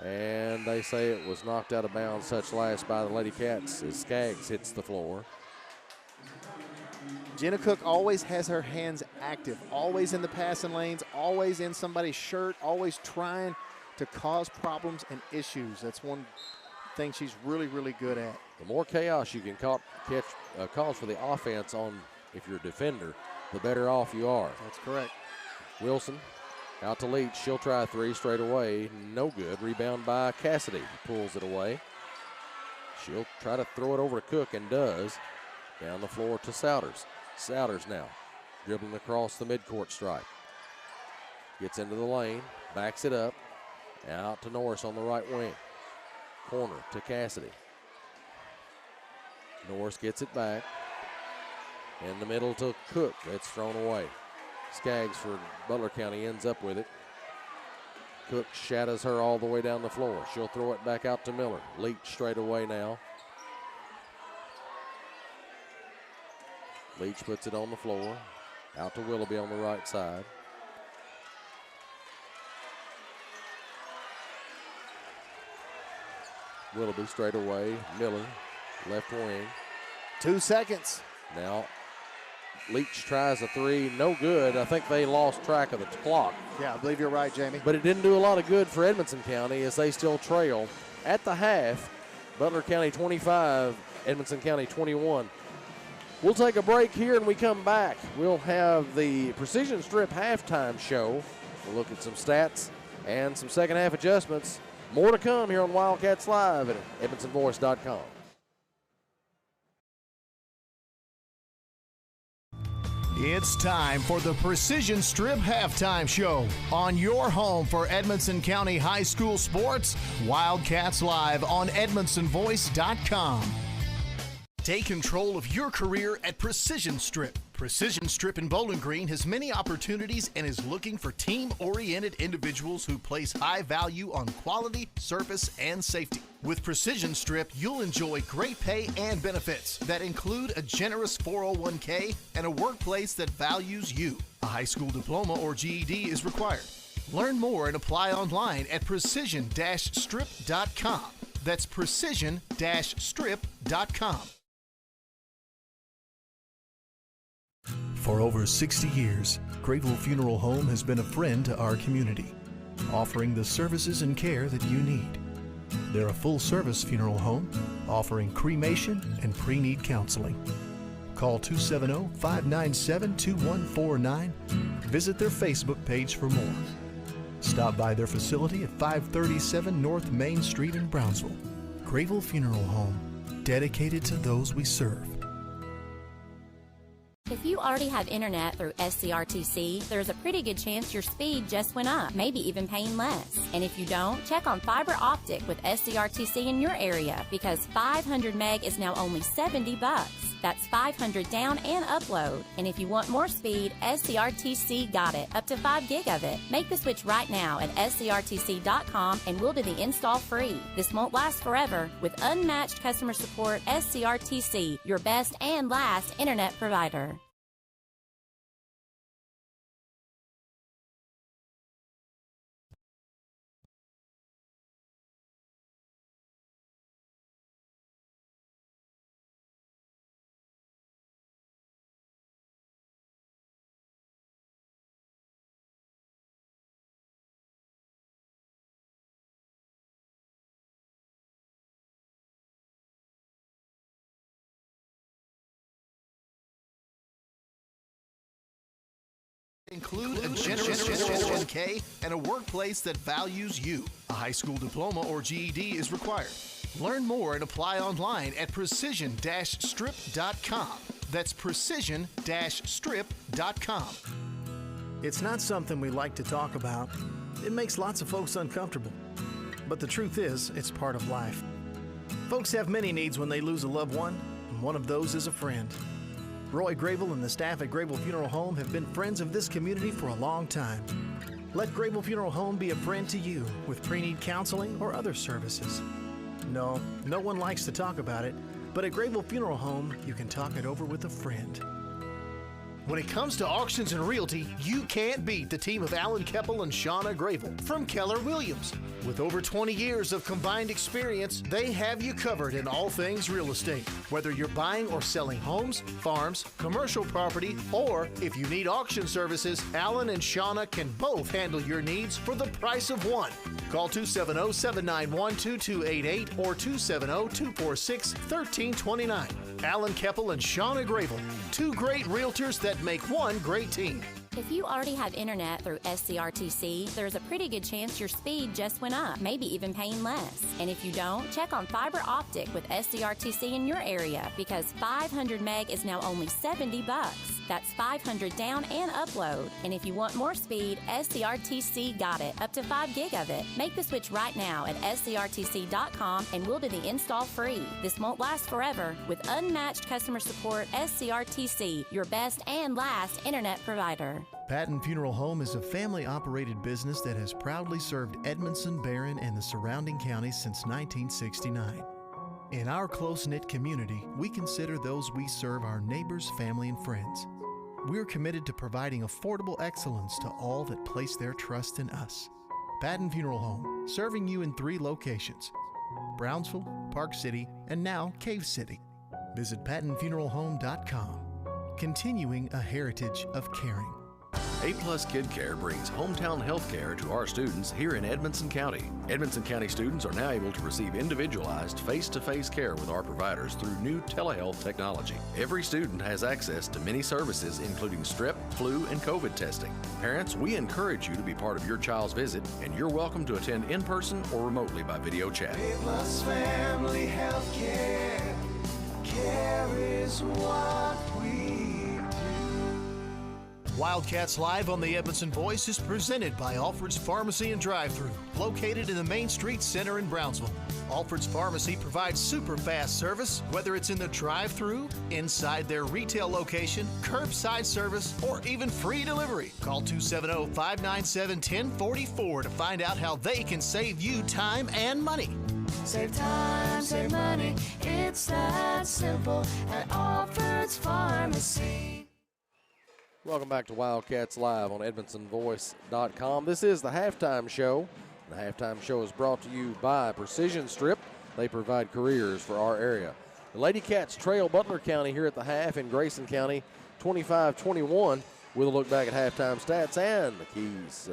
And they say it was knocked out of bounds, such last by the Lady Cats as Skaggs hits the floor. Jenna Cook always has her hands active, always in the passing lanes, always in somebody's shirt, always trying to cause problems and issues. That's one thing she's really, really good at. The more chaos you can cause for the offense on, if you're a defender, the better off you are. That's correct. Wilson out to Leach. She'll try a 3 straight away. No good. Rebound by Cassidy. Pulls it away. She'll try to throw it over to Cook and does. Down the floor to Souders. Souders now dribbling across the midcourt stripe. Gets into the lane. Backs it up. Out to Norris on the right wing. Corner to Cassidy. Norris gets it back. In the middle to Cook. It's thrown away. Skaggs for Butler County ends up with it. Cook shadows her all the way down the floor. She'll throw it back out to Miller. Leach straight away now. Leach puts it on the floor. Out to Willoughby on the right side. Willoughby straight away. Miller, left wing. 2 seconds. Now, Leach tries a 3, no good. I think they lost track of the clock. Yeah, I believe you're right, Jamie. But it didn't do a lot of good for Edmonson County as they still trail. At the half, Butler County 25, Edmonson County 21. We'll take a break here and we come back. We'll have the Precision Strip halftime show. We'll look at some stats and some second half adjustments. More to come here on Wildcats Live at EdmonsonVoice.com. It's time for the Precision Strip Halftime Show on your home for Edmonson County High School sports, Wildcats Live on EdmonsonVoice.com. Take control of your career at Precision Strip. Precision Strip in Bowling Green has many opportunities and is looking for team-oriented individuals who place high value on quality, service, and safety. With Precision Strip, you'll enjoy great pay and benefits that include a generous 401k and a workplace that values you. A high school diploma or GED is required. Learn more and apply online at precision-strip.com. That's precision-strip.com. For over 60 years, Grayville Funeral Home has been a friend to our community, offering the services and care that you need. They're a full-service funeral home, offering cremation and pre-need counseling. Call 270-597-2149. Visit their Facebook page for more. Stop by their facility at 537 North Main Street in Brownsville. Grayville Funeral Home, dedicated to those we serve. If you already have internet through SCRTC, there's a pretty good chance your speed just went up, maybe even paying less. And if you don't, check on fiber optic with SCRTC in your area, because 500 meg is now only $70. That's 500 down and upload. And if you want more speed, SCRTC got it, up to 5 gig of it. Make the switch right now at scrtc.com and we'll do the install free. This won't last forever. With unmatched customer support, SCRTC, your best and last internet provider. Include a generous 401k and a workplace that values you. A high school diploma or GED is required. Learn more and apply online at precision-strip.com. That's precision-strip.com. It's not something we like to talk about. It makes lots of folks uncomfortable. But the truth is, it's part of life. Folks have many needs when they lose a loved one, and one of those is a friend. Roy Grayville and the staff at Grayville Funeral Home have been friends of this community for a long time. Let Grayville Funeral Home be a friend to you with pre-need counseling or other services. No one likes to talk about it, but at Grayville Funeral Home, you can talk it over with a friend. When it comes to auctions and realty, you can't beat the team of Alan Keppel and Shauna Grayville from Keller Williams. With over 20 years of combined experience, they have you covered in all things real estate. Whether you're buying or selling homes, farms, commercial property, or if you need auction services, Alan and Shauna can both handle your needs for the price of one. Call 270-791-2288 or 270-246-1329. Alan Keppel and Shauna Grayville, two great realtors that make one great team. If you already have internet through SCRTC, there's a pretty good chance your speed just went up, maybe even paying less. And if you don't, check on fiber optic with SCRTC in your area, because 500 meg is now only $70. That's 500 down and upload. And if you want more speed, SCRTC got it, up to 5 gig of it. Make the switch right now at scrtc.com and we'll do the install free. This won't last forever. With unmatched customer support, SCRTC, your best and last internet provider. Patton Funeral Home is a family-operated business that has proudly served Edmondson, Barron, and the surrounding counties since 1969. In our close-knit community, we consider those we serve our neighbors, family, and friends. We're committed to providing affordable excellence to all that place their trust in us. Patton Funeral Home, serving you in 3 locations: Brownsville, Park City, and now Cave City. Visit PattonFuneralHome.com, continuing a heritage of caring. A-Plus Kid Care brings hometown health care to our students here in Edmonson County. Edmonson County students are now able to receive individualized face-to-face care with our providers through new telehealth technology. Every student has access to many services, including strep, flu, and COVID testing. Parents, we encourage you to be part of your child's visit, and you're welcome to attend in person or remotely by video chat. A-Plus Family Health Care. Care is what we Wildcats Live on the Edmonton Voice is presented by Alfred's Pharmacy and Drive-Thru, located in the Main Street Center in Brownsville. Alfred's Pharmacy provides super fast service, whether it's in the drive-thru, inside their retail location, curbside service, or even free delivery. Call 270-597-1044 to find out how they can save you time and money. Save time, save money, it's that simple at Alfred's Pharmacy. Welcome back to Wildcats Live on EdmonsonVoice.com. This is the halftime show. The halftime show is brought to you by Precision Strip. They provide careers for our area. The Lady Cats trail Butler County here at the half in Grayson County, 25-21. We'll look back at halftime stats and the keys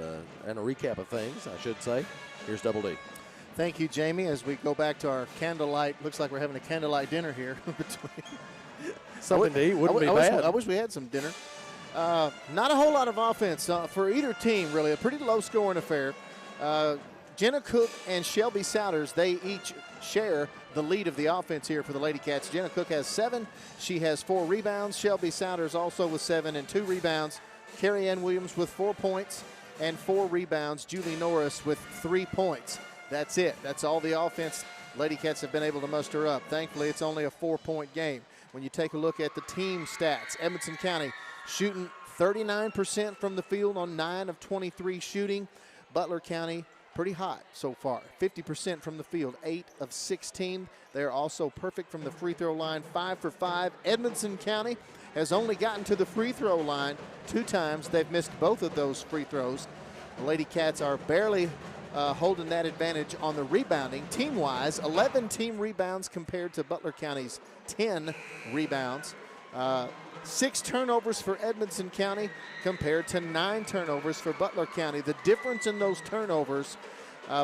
and a recap of things, I should say. Here's Double D. Thank you, Jamie. As we go back to our candlelight, looks like we're having a candlelight dinner here. Something to eat wouldn't be bad. I wish we had some dinner. Not a whole lot of offense for either team, really. A pretty low-scoring affair. Jenna Cook and Shelby Souders, they each share the lead of the offense here for the Lady Cats. Jenna Cook has 7. She has 4 rebounds. Shelby Souders also with 7 and 2 rebounds. Carrie Ann Williams with 4 points and 4 rebounds. Julie Norris with 3 points. That's it. That's all the offense Lady Cats have been able to muster up. Thankfully, it's only a 4-point game. When you take a look at the team stats, Edmonson County shooting 39% from the field on 9 of 23 shooting. Butler County pretty hot so far, 50% from the field, 8 of 16. They're also perfect from the free throw line, 5 for 5. Edmonson County has only gotten to the free throw line 2 times. They've missed both of those free throws. The Lady Cats are barely holding that advantage on the rebounding. Team-wise, 11 team rebounds compared to Butler County's 10 rebounds. 6 turnovers for Edmonson County compared to 9 turnovers for Butler County. The difference in those turnovers,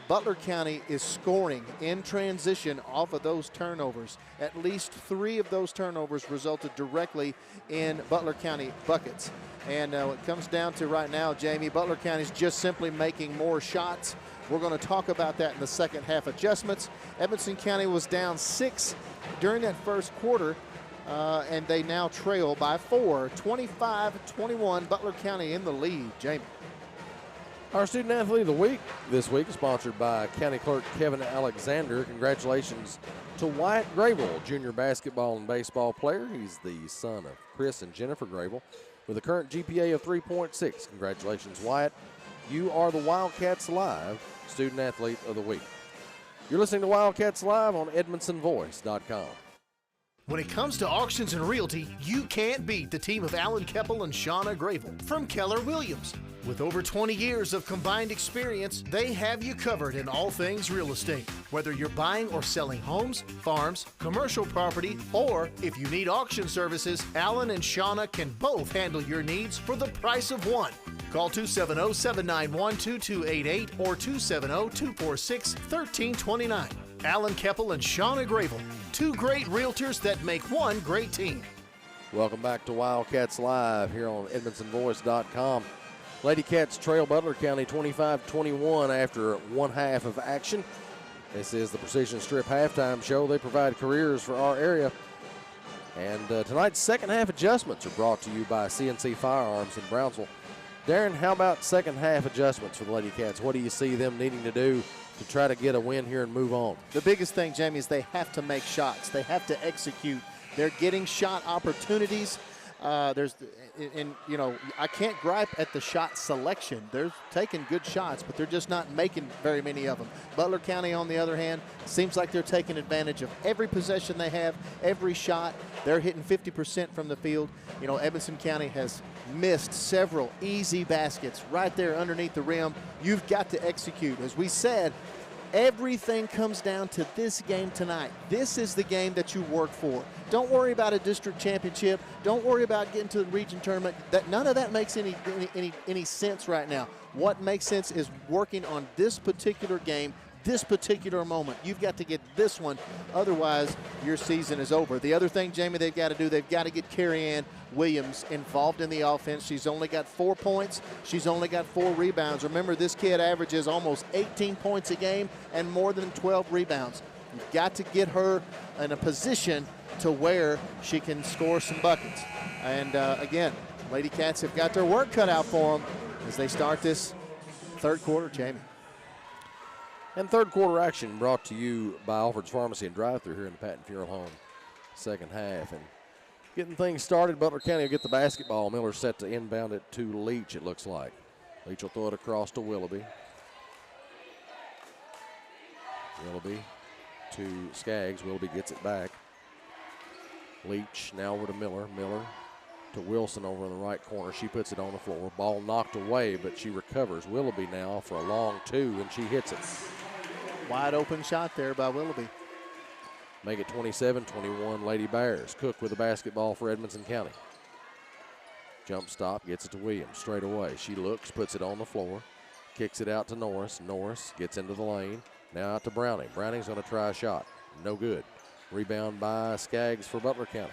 Butler County is scoring in transition off of those turnovers. At least 3 of those turnovers resulted directly in Butler County buckets. And what it comes down to right now, Jamie, Butler County is just simply making more shots. We're going to talk about that in the second half adjustments. Edmonson County was down 6 during that first quarter, and they now trail by 4, 25-21. Butler County in the lead. Jamie. Our student athlete of the week this week is sponsored by County Clerk Kevin Alexander. Congratulations to Wyatt Grable, junior basketball and baseball player. He's the son of Chris and Jennifer Grable with a current GPA of 3.6. Congratulations, Wyatt. You are the Wildcats Live Student Athlete of the Week. You're listening to Wildcats Live on EdmondsonVoice.com. When it comes to auctions and realty, you can't beat the team of Alan Keppel and Shauna Gravel from Keller Williams. With over 20 years of combined experience, they have you covered in all things real estate. Whether you're buying or selling homes, farms, commercial property, or if you need auction services, Alan and Shauna can both handle your needs for the price of one. Call 270-791-2288 or 270-246-1329. Alan Keppel and Shauna Gravel, 2 great realtors that make one great team. Welcome back to Wildcats Live here on EdmondsonVoice.com. Lady Cats trail Butler County 25-21 after 1 half of action. This is the Precision Strip halftime show. They provide careers for our area. And tonight's second half adjustments are brought to you by CNC Firearms in Brownsville. Darren, how about second half adjustments for the Lady Cats? What do you see them needing to do to try to get a win here and move on? The biggest thing, Jamie, is they have to make shots. They have to execute. They're getting shot opportunities. I can't gripe at the shot selection. They're taking good shots, but they're just not making very many of them. Butler County, on the other hand, seems like they're taking advantage of every possession they have, every shot. They're hitting 50% from the field. You know, Edmonson County has missed several easy baskets right there underneath the rim. You've got to execute. As we said, everything comes down to this game tonight. This is the game that you work for. Don't worry about a district championship. Don't worry about getting to the region tournament. None of that makes any sense right now. What makes sense is working on this particular game, this particular moment. You've got to get this one. Otherwise, your season is over. The other thing, Jamie, they've got to do, they've got to get Carrie Ann Williams involved in the offense. She's only got 4 points. She's only got 4 rebounds. Remember, this kid averages almost 18 points a game and more than 12 rebounds. You've got to get her in a position to where she can score some buckets. And again, Lady Cats have got their work cut out for them as they start this third quarter, Jamie. And third quarter action brought to you by Alfred's Pharmacy and Drive-Thru here in the Patton Funeral Home. Second half. And getting things started, Butler County will get the basketball. Miller set to inbound it to Leach, it looks like. Leach will throw it across to Willoughby. Willoughby to Skaggs. Willoughby gets it back. Leach now over to Miller. Miller to Wilson over in the right corner. She puts it on the floor. Ball knocked away, but she recovers. Willoughby now for a long 2, and she hits it. Wide open shot there by Willoughby. Make it 27-21 Lady Bears. Cook with the basketball for Edmonson County. Jump stop, gets it to Williams straight away. She looks, puts it on the floor, kicks it out to Norris. Norris gets into the lane. Now out to Browning. Browning's going to try a shot. No good. Rebound by Skaggs for Butler County.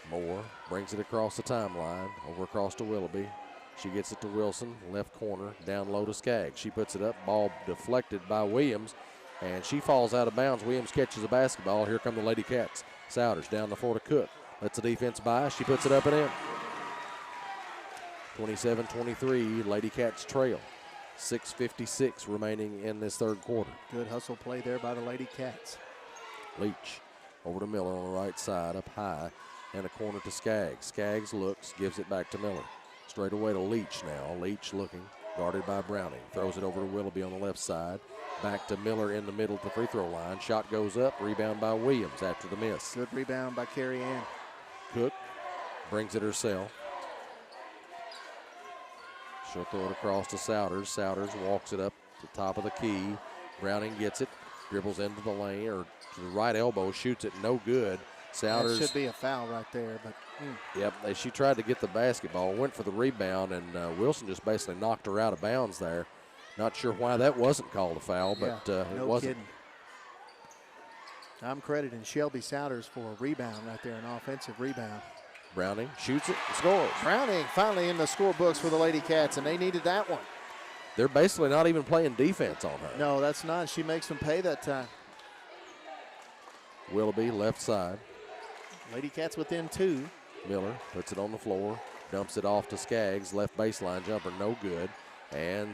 Moore brings it across the timeline, over across to Willoughby. She gets it to Wilson, left corner, down low to Skaggs. She puts it up, ball deflected by Williams, and she falls out of bounds. Williams catches the basketball. Here come the Lady Cats. Souders down the floor to Cook. Lets the defense by. She puts it up and in. 27-23, Lady Cats trail. 6:56 remaining in this third quarter. Good hustle play there by the Lady Cats. Leach over to Miller on the right side, up high, and a corner to Skaggs. Skaggs looks, gives it back to Miller. Straight away to Leach now. Leach looking, guarded by Browning. Throws it over to Willoughby on the left side. Back to Miller in the middle at the free throw line. Shot goes up, rebound by Williams after the miss. Good rebound by Carrie Ann. Cook brings it herself. She'll throw it across to Souders. Souders walks it up to the top of the key. Browning gets it, dribbles into the lane, or to the right elbow, shoots it, no good. Souders. That should be a foul right there, but. Yep, she tried to get the basketball, went for the rebound, and Wilson just basically knocked her out of bounds there. Not sure why that wasn't called a foul, but it wasn't. Kidding. I'm crediting Shelby Souders for a rebound right there, an offensive rebound. Browning shoots it and scores. Browning finally in the scorebooks for the Lady Cats, and they needed that one. They're basically not even playing defense on her. No, that's not. She makes them pay that time. Willoughby, left side. Lady Cats within 2. Miller puts it on the floor, dumps it off to Skaggs. Left baseline jumper, no good. And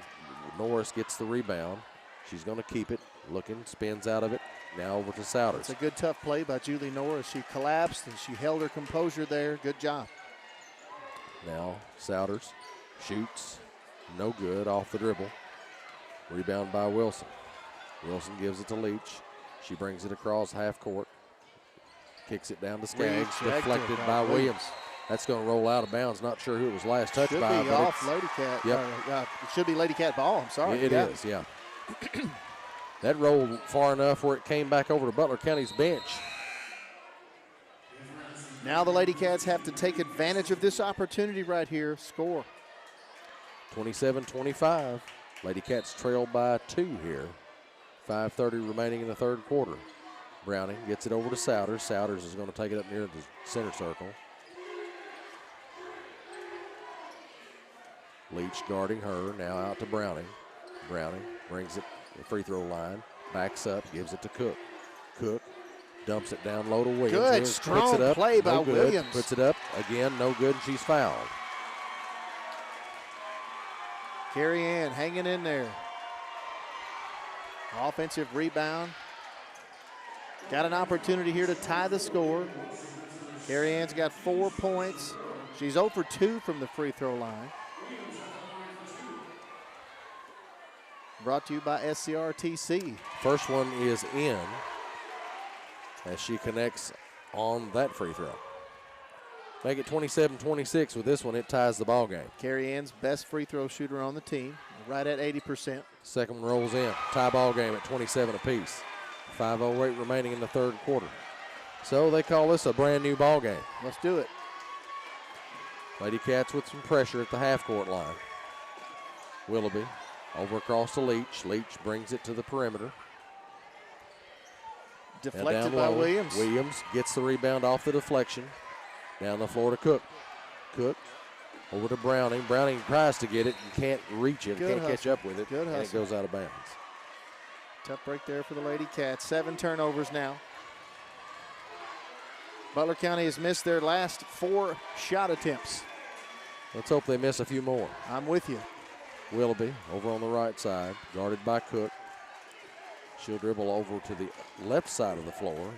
Norris gets the rebound. She's going to keep it. Looking, spins out of it. Now over to Souders. It's a good tough play by Julie Norris. She collapsed and she held her composure there. Good job. Now Souders shoots. No good off the dribble. Rebound by Wilson. Wilson gives it to Leach. She brings it across half court. Kicks it down to Skaggs. Deflected by Williams. That's going to roll out of bounds. Not sure who it was last touched by. Should be off Lady Cat. Yep. It should be Lady Cat ball. I'm sorry. It is, yeah. That rolled far enough where it came back over to Butler County's bench. Now the Lady Cats have to take advantage of this opportunity right here. Score. 27-25. Lady Cats trail by 2 here. 5:30 remaining in the third quarter. Browning gets it over to Souders. Souders is going to take it up near the center circle. Leach guarding her. Now out to Browning. Browning brings it to the free throw line. Backs up, gives it to Cook. Cook dumps it down low to Williams. Good, strong puts it up, play by no good. Williams. Puts it up again, no good, and she's fouled. Carrie Ann hanging in there. Offensive rebound. Got an opportunity here to tie the score. Carrie Ann's got 4 points. She's 0 for 2 from the free throw line. Brought to you by SCRTC. First one is in as she connects on that free throw. Make it 27-26. With this one, it ties the ball game. Carrie Ann's best free throw shooter on the team, right at 80%. Second one rolls in. Tie ball game at 27 apiece. 5:08 remaining in the third quarter. So they call this a brand new ball game. Let's do it. Lady Cats with some pressure at the half court line. Willoughby over across to Leach. Leach brings it to the perimeter. Deflected by Williams. Williams gets the rebound off the deflection. Down the floor to Cook. Cook over to Browning. Browning tries to get it and can't reach it, can't catch up with it, Good and it goes out of bounds. Tough break there for the Lady Cats. 7 turnovers now. Butler County has missed their last 4 shot attempts. Let's hope they miss a few more. I'm with you. Willoughby over on the right side, guarded by Cook. She'll dribble over to the left side of the floor.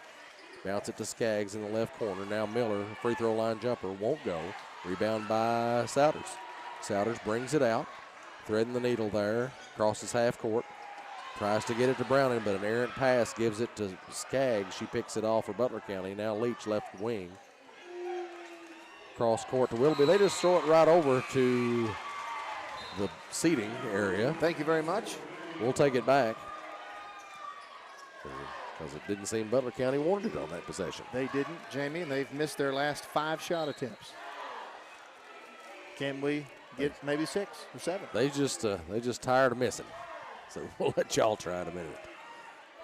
Bounce it to Skaggs in the left corner. Now Miller, free throw line jumper, won't go. Rebound by Souders. Souders brings it out, threading the needle there, crosses half court. Tries to get it to Browning, but an errant pass gives it to Skaggs. She picks it off for Butler County. Now Leach left wing. Cross court to Willoughby. They just throw it right over to the seating area. Thank you very much. We'll take it back. because it didn't seem Butler County wanted it on that possession. They didn't, Jamie, and they've missed their last 5 shot attempts. Can we get maybe 6 or 7? They just tired of missing. So we'll let y'all try in a minute.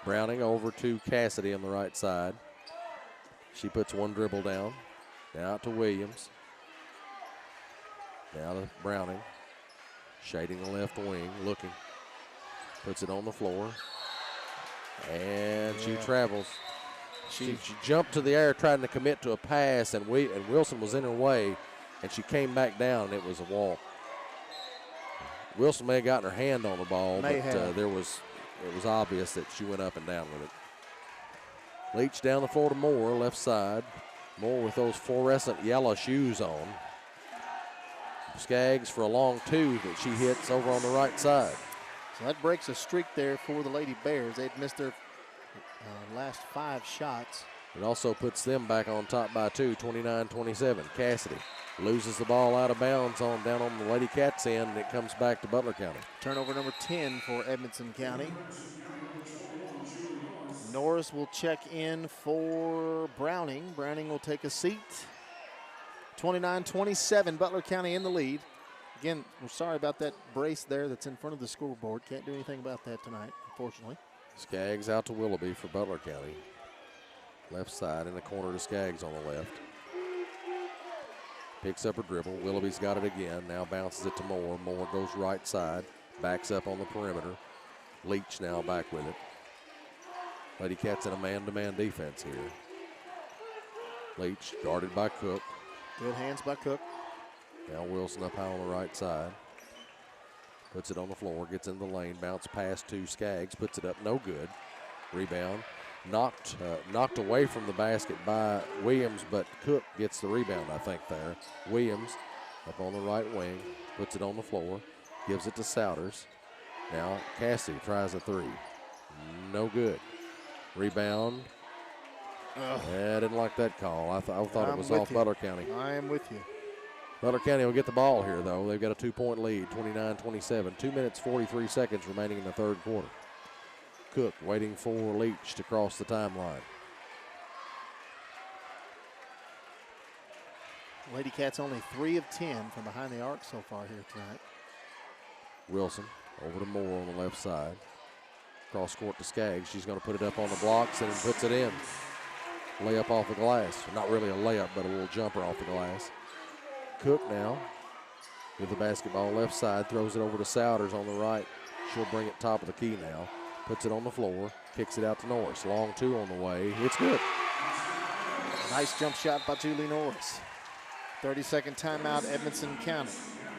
Browning over to Cassidy on the right side. She puts one dribble down. Now out to Williams. Now to Browning. Shading the left wing, looking. Puts it on the floor. And she travels. She jumped to the air trying to commit to a pass, and Wilson was in her way, and she came back down, and it was a walk. Wilson may have gotten her hand on the ball, but it was obvious that she went up and down with it. Leach down the floor to Moore, left side. Moore with those fluorescent yellow shoes on. Skaggs for a long 2 that she hits over on the right side. So that breaks a streak there for the Lady Bears. They'd missed their last 5 shots. It also puts them back on top by 2, 29-27. Cassidy loses the ball out of bounds down on the Lady Cats end, and it comes back to Butler County. Turnover number 10 for Edmonson County. Norris will check in for Browning. Browning will take a seat. 29-27, Butler County in the lead. Again, we're sorry about that brace there that's in front of the scoreboard. Can't do anything about that tonight, unfortunately. Skaggs out to Willoughby for Butler County. Left side in the corner to Skaggs on the left. Picks up her dribble. Willoughby's got it again. Now bounces it to Moore. Moore goes right side. Backs up on the perimeter. Leach now back with it. Lady Cats in a man-to-man defense here. Leach guarded by Cook. Good hands by Cook. Now Wilson up high on the right side. Puts it on the floor, gets in the lane, bounce pass to Skaggs, puts it up, no good. Rebound, knocked away from the basket by Williams, but Cook gets the rebound, I think, there. Williams up on the right wing, puts it on the floor, gives it to Souders. Now Cassidy tries a 3. No good. Rebound. I didn't like that call. I thought it was off Butler County. I am with you. Butler County will get the ball here, though. They've got a 2-point lead, 29-27. 2 minutes, 43 seconds remaining in the third quarter. Cook waiting for Leach to cross the timeline. Lady Cats only 3 of 10 from behind the arc so far here tonight. Wilson over to Moore on the left side. Cross court to Skaggs. She's going to put it up on the blocks and puts it in. Layup off the glass. Not really a layup, but a little jumper off the glass. Cook now with the basketball left side, throws it over to Souders on the right. She'll bring it top of the key now. Puts it on the floor, kicks it out to Norris. Long 2 on the way. It's good. Nice jump shot by Julie Norris. 30-second timeout, Edmonson County.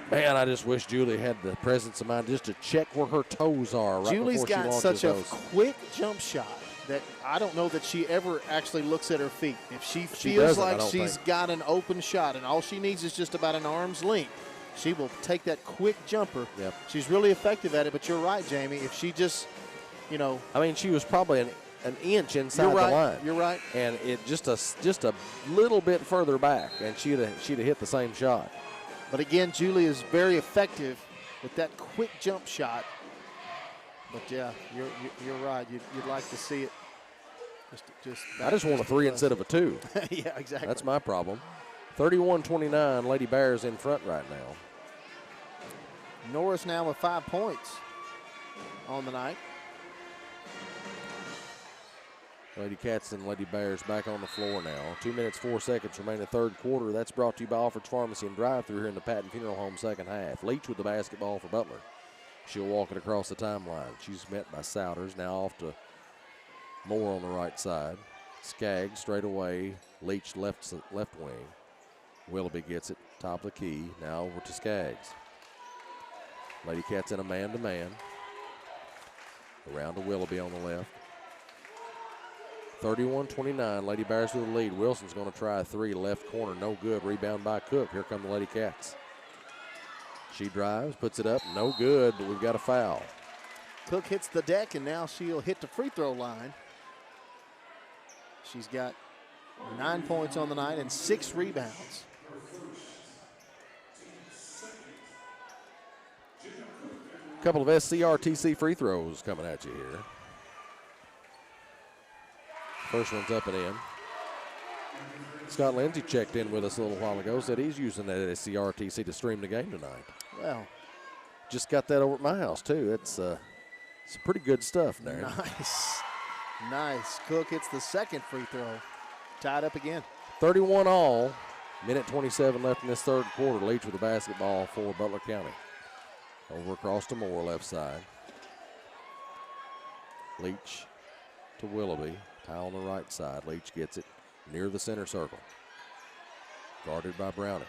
Man, I just wish Julie had the presence of mind just to check where her toes are right Julie's before she got launches such a those. quick jump shot that I don't know that she ever actually looks at her feet. If she feels like she's got an open shot and all she needs is just about an arm's length, she will take that quick jumper. Yep. She's really effective at it, but you're right, Jamie. If she just, I mean, she was probably an inch inside the line. You're right. And it just a little bit further back, and she'd have hit the same shot. But again, Julie is very effective with that quick jump shot. But yeah, you're right. You'd like to see it. I just want a 3 instead of a 2. Yeah, exactly. That's my problem. 31-29, Lady Bears in front right now. Norris now with 5 points on the night. Lady Cats and Lady Bears back on the floor now. 2 minutes, 4 seconds remain in the third quarter. That's brought to you by Alfred's Pharmacy and Drive-Thru here in the Patton Funeral Home second half. Leach with the basketball for Butler. She'll walk it across the timeline. She's met by Souders. Now off to Moore on the right side. Skaggs straight away. Leach left wing. Willoughby gets it. Top of the key. Now over to Skaggs. Lady Cats in a man-to-man. Around to Willoughby on the left. 31-29. Lady Bears with the lead. Wilson's going to try a 3. Left corner. No good. Rebound by Cook. Here come the Lady Cats. She drives. Puts it up. No good, but we've got a foul. Cook hits the deck, and now she'll hit the free throw line. She's got 9 points on the night and 6 rebounds. A couple of SCRTC free throws coming at you here. First one's up and in. Scott Lindsay checked in with us a little while ago, said he's using that SCRTC to stream the game tonight. Well, just got that over at my house, too. It's pretty good stuff there. Nice. Nice. Cook hits the second free throw. Tied up again. 31 all. Minute 27 left in this third quarter. Leach with the basketball for Butler County. Over across to Moore, left side. Leach to Willoughby. Tie on the right side. Leach gets it near the center circle. Guarded by Browning.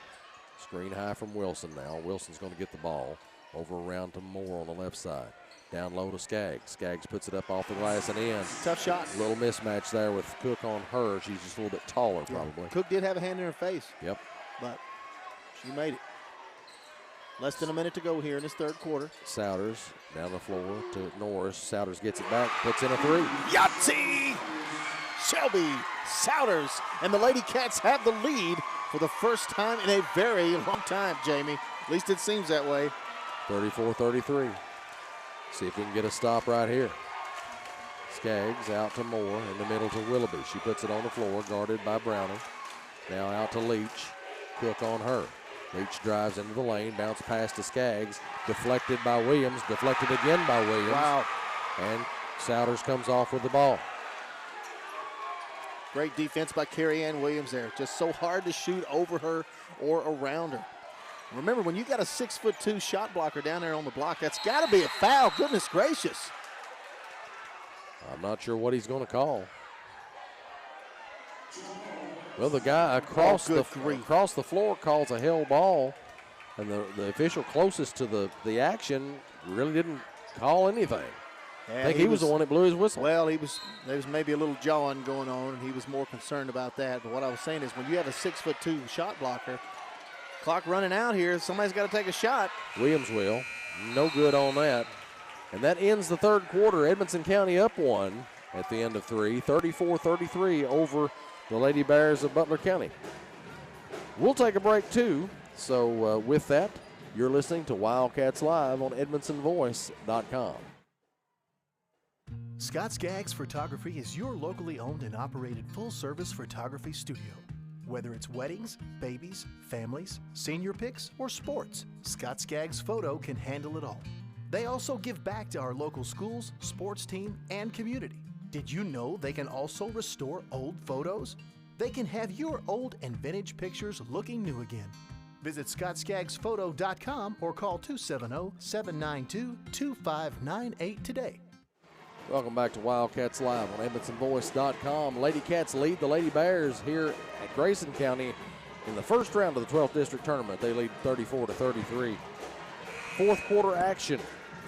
Screen high from Wilson now. Wilson's going to get the ball. Over around to Moore on the left side. Down low to Skaggs. Skaggs puts it up off the glass and in. Tough shot. A little mismatch there with Cook on her. She's just a little bit taller, probably. Cook did have a hand in her face. Yep. But she made it. Less than a minute to go here in this third quarter. Souders down the floor to Norris. Souders gets it back, puts in a three. Yahtzee! Shelby Souders and the Lady Cats have the lead for the first time in a very long time, Jamie. At least it seems that way. 34-33. See if we can get a stop right here. Skaggs out to Moore, in the middle to Willoughby. She puts it on the floor, guarded by Browning. Now out to Leach. Cook on her. Leach drives into the lane, bounce pass to Skaggs. Deflected by Williams, deflected again by Williams. Wow. And Souders comes off with the ball. Great defense by Carrie Ann Williams there. Just so hard to shoot over her or around her. Remember, when you got a 6'2" shot blocker down there on the block, that's got to be a foul. Goodness gracious. I'm not sure what he's going to call. Well, the guy across the floor calls a held ball, and the official closest to the action really didn't call anything. Yeah, I think he was the one that blew his whistle. Well, there was maybe a little jawing going on, and he was more concerned about that. But what I was saying is when you have a 6'2" shot blocker, clock running out here, somebody's got to take a shot. Williams will. No good on that. And that ends the third quarter. Edmonson County up one at the end of three, 34-33 over the Lady Bears of Butler County. We'll take a break too. So with that, you're listening to Wildcats Live on EdmonsonVoice.com. Scott Skaggs Photography is your locally owned and operated full-service photography studio. Whether it's weddings, babies, families, senior pics, or sports, Scott Skaggs Photo can handle it all. They also give back to our local schools, sports team, and community. Did you know they can also restore old photos? They can have your old and vintage pictures looking new again. Visit ScottSkaggsPhoto.com or call 270-792-2598 today. Welcome back to Wildcats Live on EdmonsonVoice.com. Lady Cats lead the Lady Bears here at Grayson County in the first round of the 12th District Tournament. They lead 34-33. Fourth quarter action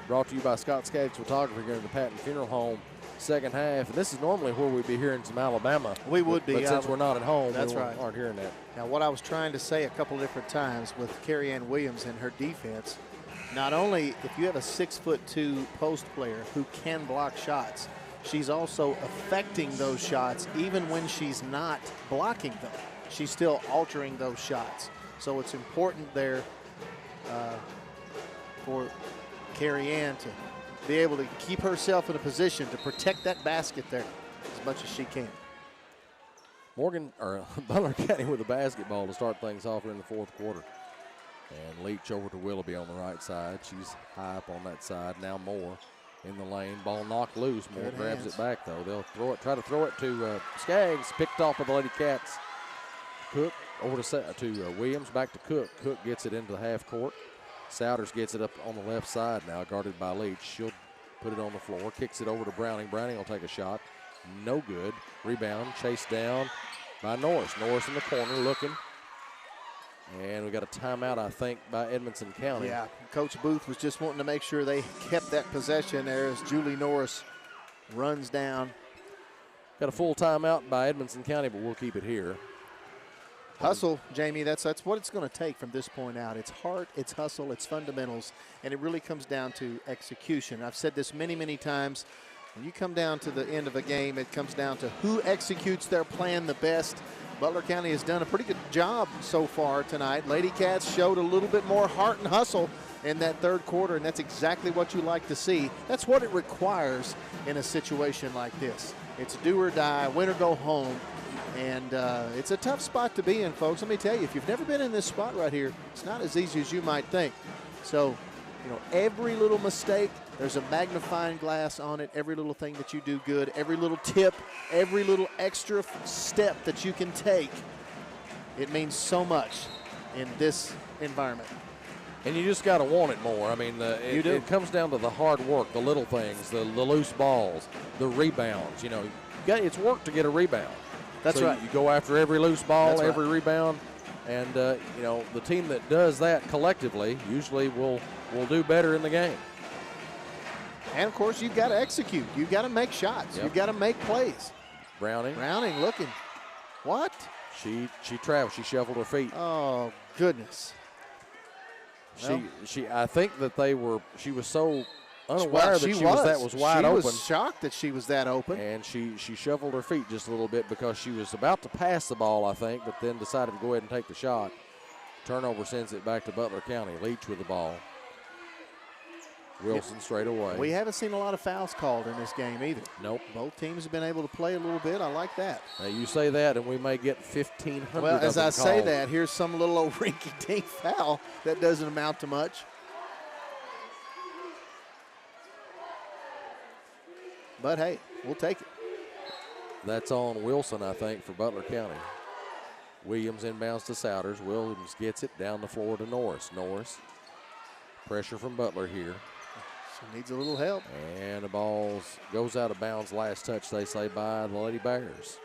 brought to you by Scott Skaggs Photography here in the Patton Funeral Home. Second half, and this is normally where we'd be hearing some Alabama. We would be. But since we're not at home, that's we right. aren't hearing that. Now, what I was trying to say a couple different times with Carrie Ann Williams and her defense, not only if you have a 6'2" post player who can block shots, she's also affecting those shots even when she's not blocking them. She's still altering those shots. So it's important there for Carrie Ann to be able to keep herself in a position to protect that basket there as much as she can. Butler County with the basketball to start things off here in the fourth quarter. And Leach over to Willoughby on the right side. She's high up on that side. Now Moore in the lane. Ball knocked loose. Moore grabs it back, though. They'll try to throw it to Skaggs. Picked off by the Lady Cats. Cook over to Williams. Back to Cook. Cook gets it into the half court. Souders gets it up on the left side now, guarded by Leach. She'll put it on the floor. Kicks it over to Browning. Browning will take a shot. No good. Rebound. Chased down by Norris. Norris in the corner looking. And we got a timeout, I think, by Edmonson County. Yeah, Coach Booth was just wanting to make sure they kept that possession there as Julie Norris runs down. Got a full timeout by Edmonson County, but we'll keep it here. Hustle, Jamie, that's what it's going to take from this point out. It's heart, it's hustle, it's fundamentals, and it really comes down to execution. I've said this many, many times. When you come down to the end of a game, it comes down to who executes their plan the best. Butler County has done a pretty good job so far tonight. Lady Cats showed a little bit more heart and hustle in that third quarter, and that's exactly what you like to see. That's what it requires in a situation like this. It's do or die, win or go home, and it's a tough spot to be in, folks. Let me tell you, if you've never been in this spot right here, it's not as easy as you might think. So, you know, every little mistake, there's a magnifying glass on it. Every little thing that you do good, every little tip, every little extra step that you can take, it means so much in this environment. And you just got to want it more. I mean, it comes down to the hard work, the little things, the loose balls, the rebounds. You know, it's work to get a rebound. That's so right. You go after every loose ball, That's every right. rebound, and you know, the team that does that collectively usually will do better in the game. And of course, you've got to execute. You've got to make shots. Yep. You've got to make plays. Browning looking. What? She traveled. She shuffled her feet. Oh goodness. She I think that she was so unaware that was wide open. She was shocked that she was that open. And she shuffled her feet just a little bit because she was about to pass the ball, I think, but then decided to go ahead and take the shot. Turnover sends it back to Butler County. Leach with the ball. Wilson straight away. We haven't seen a lot of fouls called in this game either. Nope. Both teams have been able to play a little bit. I like that. Now you say that, and we may get 1,500. Well, as I say called. that, here's some little old rinky-dink foul that doesn't amount to much. But hey, we'll take it. That's on Wilson, I think, for Butler County. Williams inbounds to Souders. Williams gets it down the floor to Norris. Norris, pressure from Butler here. She needs a little help. And the ball goes out of bounds. Last touch, they say, by the Lady Bears.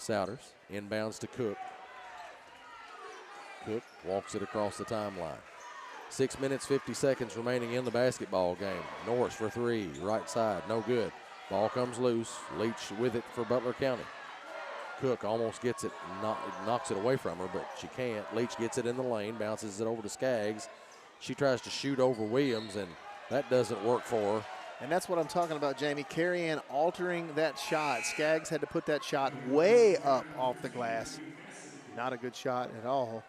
Souders inbounds to Cook. Cook walks it across the timeline. 6 minutes, 50 seconds remaining in the basketball game. Norris for three, right side, no good. Ball comes loose. Leach with it for Butler County. Cook almost gets it, knocks it away from her, but she can't. Leach gets it in the lane, bounces it over to Skaggs. She tries to shoot over Williams, and that doesn't work for her. And that's what I'm talking about, Jamie. Carrie Ann altering that shot. Skaggs had to put that shot way up off the glass. Not a good shot at all.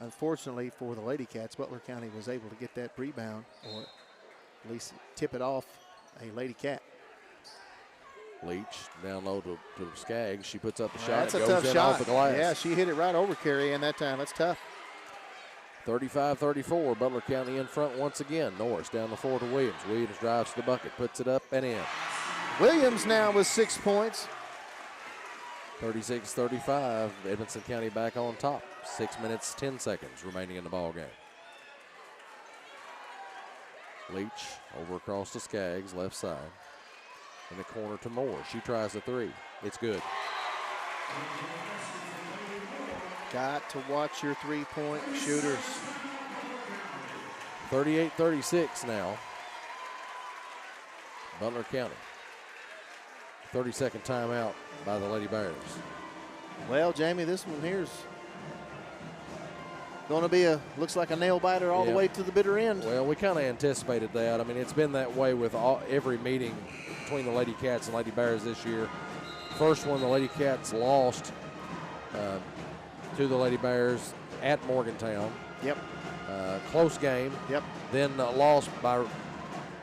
Unfortunately for the Lady Cats, Butler County was able to get that rebound, or at least tip it off a Lady Cat. Leach down low to Skaggs. She puts up the shot. That's it a goes tough in shot. Off the glass. Yeah, she hit it right over Carrie Ann that time. That's tough. 35-34, Butler County in front once again. Norris down the floor to Williams. Williams drives to the bucket, puts it up and in. Williams now with 6 points. 36-35, Edmonson County back on top. 6 minutes, 10 seconds remaining in the ball game. Leach over across to Skaggs, left side. In the corner to Moore. She tries the three. It's good. Got to watch your three-point shooters. 38-36 now. Butler County. 30-second timeout by the Lady Bears. Well, Jamie, this one here's going to be looks like a nail biter all the way to the bitter end. Well, we kind of anticipated that. I mean, it's been that way with every meeting between the Lady Cats and Lady Bears this year. First one, the Lady Cats lost to the Lady Bears at Morgantown. Yep. Close game. Yep. Then lost by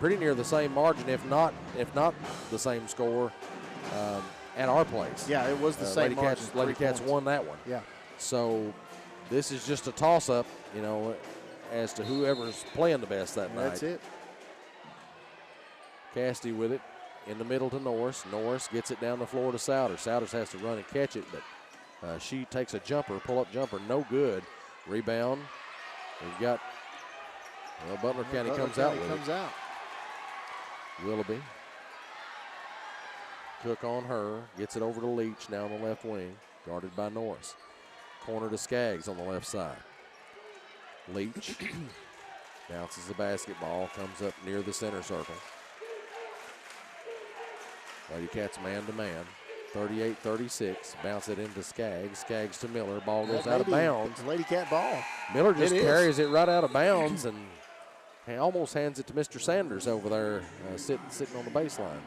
pretty near the same margin, if not the same score, at our place. Yeah, it was the same margin. Lady Cats won that one. Yeah. So this is just a toss-up, you know, as to whoever's playing the best that night. That's it. Cassidy with it in the middle to Norris. Norris gets it down the floor to Souders. Souders has to run and catch it, but she takes a jumper, pull-up jumper, no good. Rebound. We've got, Butler County comes out with it. Willoughby. Cook on her, gets it over to Leach now on the left wing, guarded by Norris. Corner to Skaggs on the left side. Leach bounces the basketball, comes up near the center circle. Lady Cats man-to-man. 38-36, bounce it into Skaggs. Skaggs to Miller, ball goes out of bounds. It's a Lady Cat ball. Miller just carries it right out of bounds and almost hands it to Mr. Sanders over there, sitting on the baseline.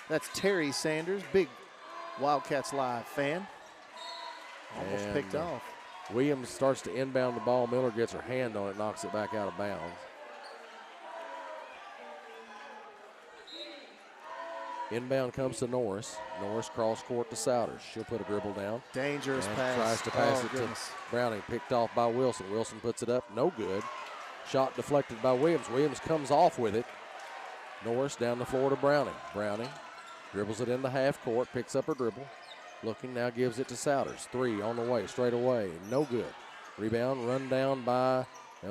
That's Terry Sanders, big Wildcats Live fan. Almost And, picked off. Williams starts to inbound the ball. Miller gets her hand on it, knocks it back out of bounds. Inbound comes to Norris. Norris cross court to Souders. She'll put a dribble down. Dangerous and pass. Tries to pass it goodness. to Browning. Picked off by Wilson. Wilson puts it up. No good. Shot deflected by Williams. Williams comes off with it. Norris down the floor to Browning. Browning dribbles it into half court. Picks up her dribble. Looking now, gives it to Souders. 3 on the way, straight away. No good. Rebound run down by a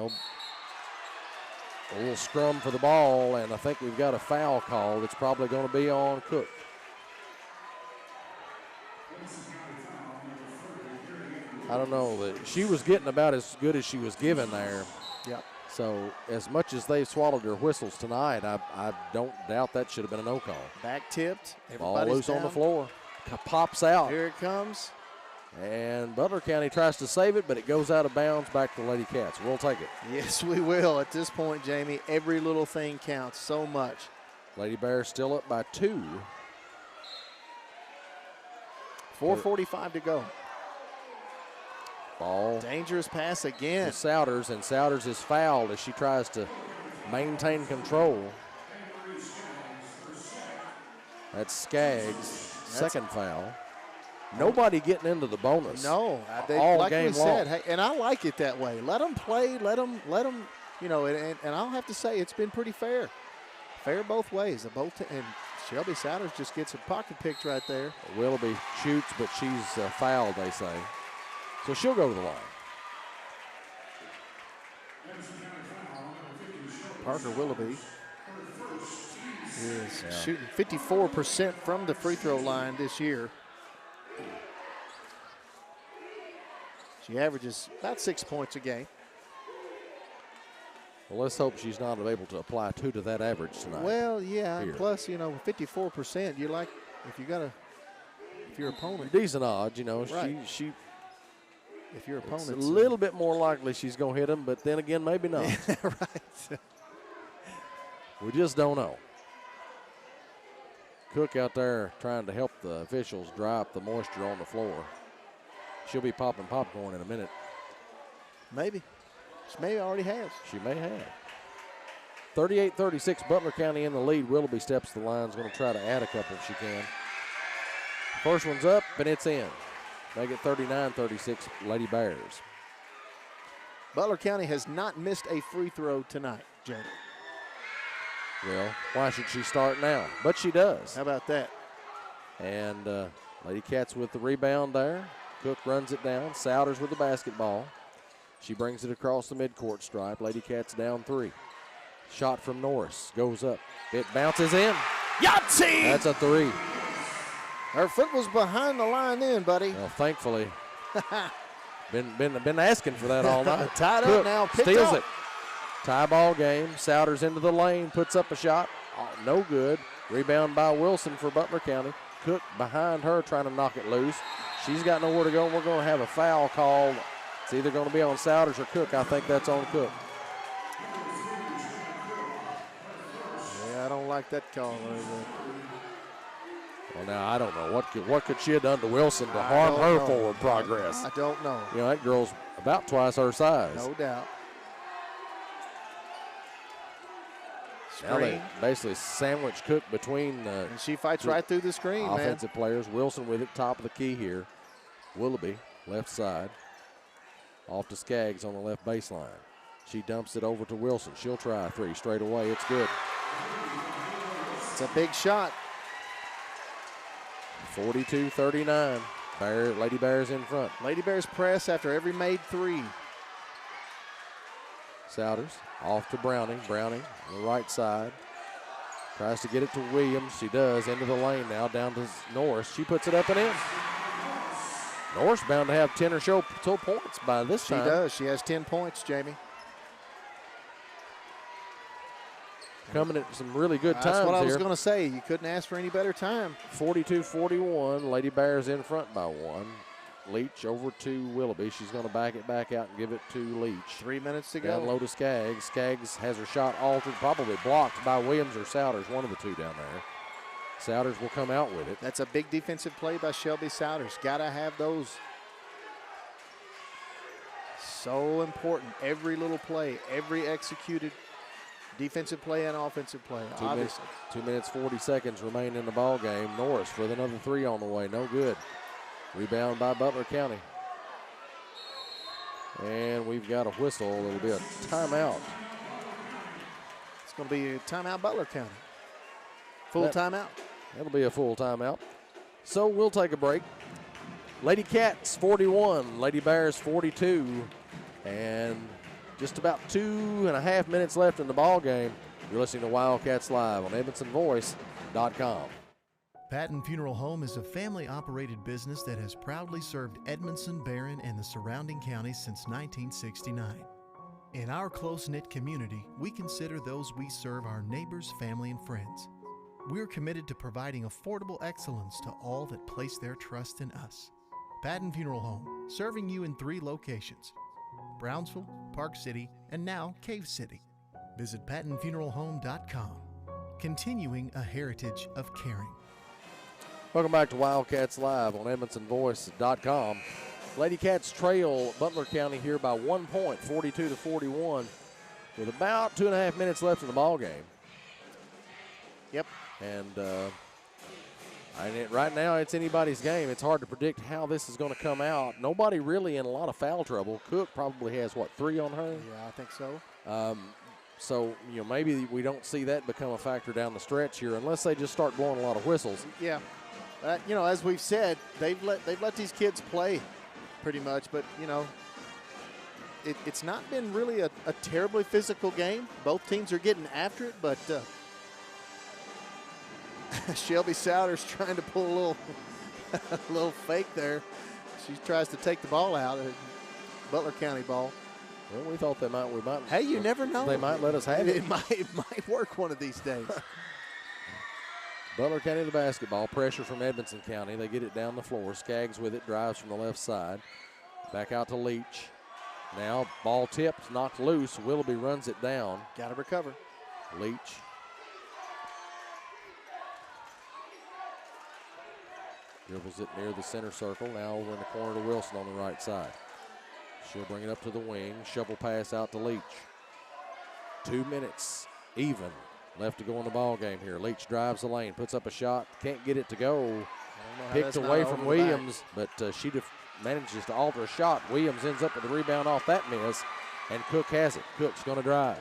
little scrum for the ball, and I think we've got a foul call that's probably going to be on Cook. I don't know. She was getting about as good as she was given there. Yep. So as much as they swallowed their whistles tonight, I don't doubt that should have been a no call. Back tipped. Ball loose on the floor. Pops out. Here it comes. And Butler County tries to save it, but it goes out of bounds back to Lady Cats. We'll take it. Yes, we will. At this point, Jamie, every little thing counts so much. Lady Bears still up by 2. 4:45 to go. Ball. Dangerous pass again. To Souders, and Souders is fouled as she tries to maintain control. That's Skaggs' second foul. Nobody getting into the bonus. No, all like game we said, long. hey, and I like it that way. Let them play. Let them. You know, and I'll have to say it's been pretty fair. Fair both ways. And Shelby Souders just gets her pocket picked right there. Willoughby shoots, but she's fouled, they say. So she'll go to the line. Parker Willoughby is shooting 54% from the free throw line this year. She averages about 6 points a game. Well, let's hope she's not able to apply 2 to that average tonight. Well, yeah, Here. and plus, 54%, you like, if your opponent. Decent odds, Right. she If your it's opponent's a little bit more likely she's going to hit them, but then again, maybe not. right. We just don't know. Cook out there trying to help the officials dry up the moisture on the floor. She'll be popping popcorn in a minute. Maybe. She maybe already has. She may have. 38-36, Butler County in the lead. Willoughby steps to the line, is going to try to add a couple if she can. First one's up, and it's in. Make it 39-36, Lady Bears. Butler County has not missed a free throw tonight, Jamie. Well, why should she start now? But she does. How about that? And Lady Cats with the rebound there. Cook runs it down. Souders with the basketball. She brings it across the midcourt stripe. Lady Cats down 3. Shot from Norris. Goes up. It bounces in. Yahtzee! That's a 3. Her foot was behind the line then, buddy. Well, thankfully. been asking for that all night. Tied Cook up now. Picked steals up. it. Tie ball game. Souders into the lane. Puts up a shot. Oh, no good. Rebound by Wilson for Butler County. Cook behind her trying to knock it loose. She's got nowhere to go, and we're going to have a foul called. It's either going to be on Souders or Cook. I think that's on Cook. Yeah, I don't like that call. Well, now, I don't know. What could she have done to Wilson to harm her forward progress? I don't know. That girl's about twice her size. No doubt. Now they Screen. basically sandwich Cook between And she fights right through the screen, man. offensive players. Wilson with it, top of the key here. Willoughby, left side. Off to Skaggs on the left baseline. She dumps it over to Wilson. She'll try a 3 straight away. It's good. It's a big shot. 42-39. Lady Bears in front. Lady Bears press after every made 3. Souders off to Browning. Browning on the right side. Tries to get it to Williams. She does. Into the lane now. Down to Norris. She puts it up and in. Norris bound to have 10 or so points by this time. She does. She has 10 points, Jamie. Coming at some really good times here. That's what I was going to say. You couldn't ask for any better time. 42-41. Lady Bears in front by 1. Leach over to Willoughby. She's going to back it back out and give it to Leach. 3 minutes to go. Down low to Skaggs. Skaggs has her shot altered, probably blocked by Williams or Souders, one of the two down there. Souders will come out with it. That's a big defensive play by Shelby Souders. Got to have those. So important. Every little play, every executed defensive play and offensive play, obviously. 2 minutes, 40 seconds remain in the ball game. Norris with another three on the way. No good. Rebound by Butler County. And we've got a whistle. It'll be a timeout. It's going to be a timeout, Butler County. Full timeout. That'll be a full timeout. So we'll take a break. Lady Cats 41, Lady Bears 42, and just about 2.5 minutes left in the ball game. You're listening to Wildcats Live on EdmonsonVoice.com. Patton Funeral Home is a family-operated business that has proudly served Edmondson, Barron, and the surrounding counties since 1969. In our close-knit community, we consider those we serve our neighbors, family, and friends. We're committed to providing affordable excellence to all that place their trust in us. Patton Funeral Home, serving you in 3 locations: Brownsville, Park City, and now Cave City. Visit PattonFuneralHome.com, continuing a heritage of caring. Welcome back to Wildcats Live on EdmonsonVoice.com. Lady Cats trail Butler County here by 1 point, 42-41, with about 2.5 minutes left in the ball game. Yep. And right now it's anybody's game. It's hard to predict how this is going to come out. Nobody really in a lot of foul trouble. Cook probably has, 3 on her? Yeah, I think so. So, maybe we don't see that become a factor down the stretch here unless they just start blowing a lot of whistles. Yeah. As we've said, they've let these kids play pretty much, but, it's not been really a terribly physical game. Both teams are getting after it, but Shelby Souders trying to pull a little fake there. She tries to take the ball out, Butler County ball. Well, we thought we might. Hey, you never know. They might let us have it. It might work one of these days. Butler County the basketball. Pressure from Edmondson County. They get it down the floor. Skaggs with it. Drives from the left side. Back out to Leach. Now ball tipped, knocked loose. Willoughby runs it down. Got to recover. Leach. Dribbles it near the center circle. Now over in the corner to Wilson on the right side. She'll bring it up to the wing. Shovel pass out to Leach. 2 minutes even left to go in the ball game here. Leach drives the lane, puts up a shot, can't get it to go. Picked away from Williams, but she manages to alter a shot. Williams ends up with the rebound off that miss, and Cook has it. Cook's going to drive.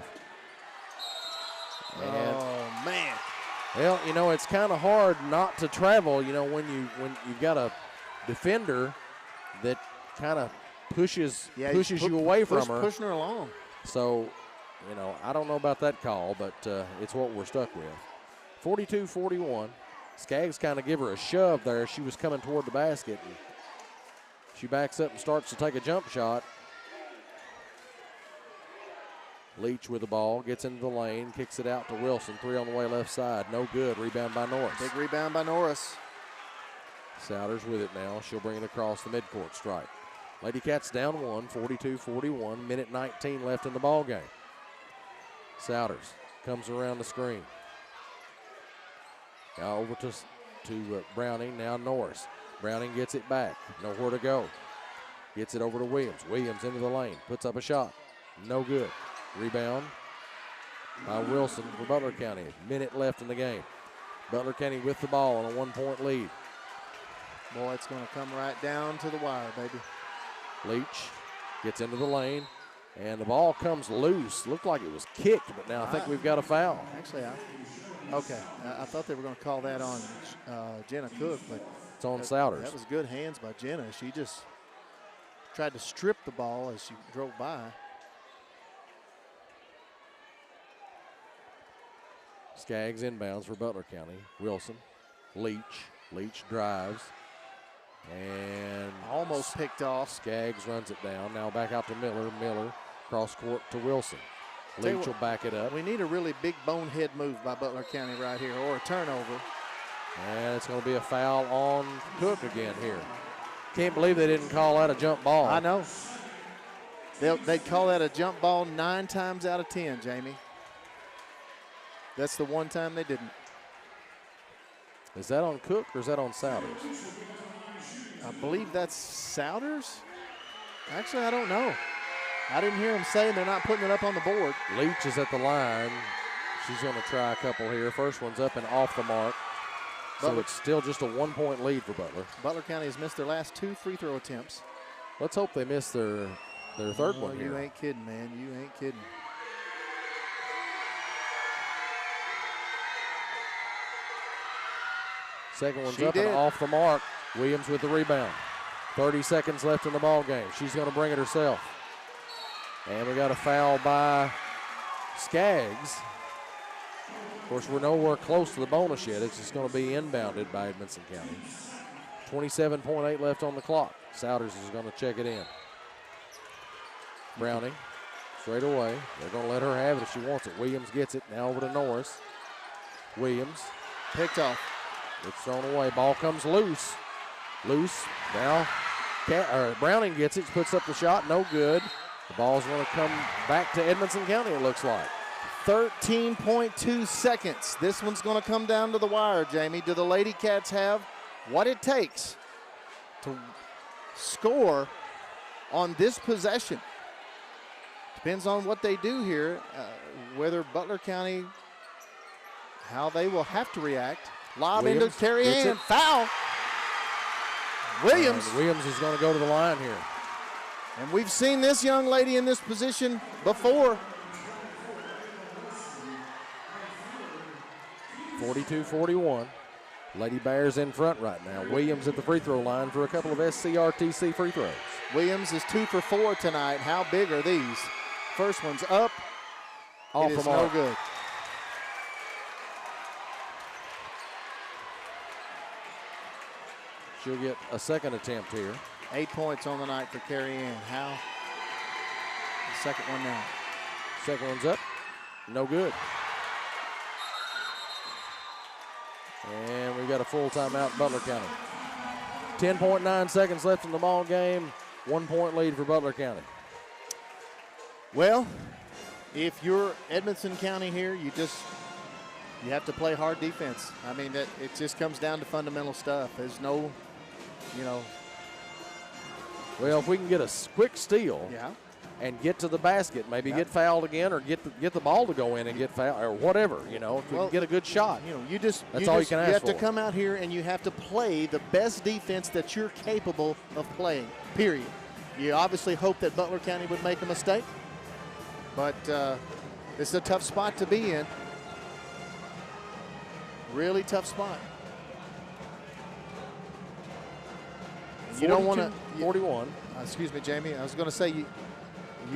Oh, man. Well, it's kind of hard not to travel, when you've got a defender that kind of pushes you away from her. Pushing her along. So, I don't know about that call, but it's what we're stuck with. 42-41. Skaggs kind of give her a shove there. She was coming toward the basket. And she backs up and starts to take a jump shot. Leach with the ball, gets into the lane, kicks it out to Wilson. 3 on the way left side. No good. Rebound by Norris. Big rebound by Norris. Souders with it now. She'll bring it across the midcourt stripe. Lady Cats down 1, 42-41. Minute 19 left in the ball game. Souders comes around the screen. Now over to Browning. Now Norris. Browning gets it back. Nowhere to go. Gets it over to Williams. Williams into the lane. Puts up a shot. No good. Rebound by Wilson for Butler County. Minute left in the game. Butler County with the ball on a 1-point lead. Boy, it's going to come right down to the wire, baby. Leach gets into the lane, and the ball comes loose. Looked like it was kicked, but now I think we've got a foul. Actually, I thought they were going to call that on Jenna Cook, but it's on Souders. That was good hands by Jenna. She just tried to strip the ball as she drove by. Skaggs inbounds for Butler County. Wilson, Leach drives. And almost picked off. Skaggs runs it down. Now back out to Miller. Miller cross court to Wilson. Leach will back it up. We need a really big bonehead move by Butler County right here, or a turnover. And it's going to be a foul on Cook again here. Can't believe they didn't call that a jump ball. I know. They'd call that a jump ball 9 times out of 10, Jamie. That's the one time they didn't. Is that on Cook or is that on Souders? I believe that's Souders. Actually, I don't know. I didn't hear him saying they're not putting it up on the board. Leach is at the line. She's going to try a couple here. First one's up and off the mark. So it's still just a 1-point lead for Butler. Butler County has missed their last 2 free throw attempts. Let's hope they miss their third one here. You ain't kidding, man. You ain't kidding. Second one's up and off the mark. Williams with the rebound. 30 seconds left in the ball game. She's going to bring it herself. And we got a foul by Skaggs. Of course, we're nowhere close to the bonus yet. It's just going to be inbounded by Edmonson County. 27.8 left on the clock. Souders is going to check it in. Browning, straight away. They're going to let her have it if she wants it. Williams gets it. Now over to Norris. Williams. Picked off. It's thrown away. Ball comes loose. Loose. Now Browning gets it. Puts up the shot. No good. The ball's going to come back to Edmonson County, it looks like. 13.2 seconds. This one's going to come down to the wire, Jamie. Do the Lady Cats have what it takes to score on this possession? Depends on what they do here, whether Butler County, how they will have to react. Lob into Carrie Ann. Foul. Williams. And Williams is going to go to the line here. And we've seen this young lady in this position before. 42-41. Lady Bears in front right now. Williams at the free throw line for a couple of SCRTC free throws. Williams is 2 for 4 tonight. How big are these? First one's up. Off it the is mark. no good. She'll get a second attempt here. 8 points on the night for Carrie Ann. How? The second one now. Second one's up. No good. And we got a full timeout in Butler County. 10.9 seconds left in the ball game. 1 point lead for Butler County. Well, if you're Edmonson County here, you have to play hard defense. I mean, it just comes down to fundamental stuff. There's no, Well, if we can get a quick steal and get to the basket, maybe get fouled again or get the ball to go in and get fouled or whatever, if we can get a good shot. That's all you can ask for. You have to come out here and you have to play the best defense that you're capable of playing, period. You obviously hope that Butler County would make a mistake, but this is a tough spot to be in. Really tough spot. You don't want to 41. Excuse me, Jamie. I was going to say you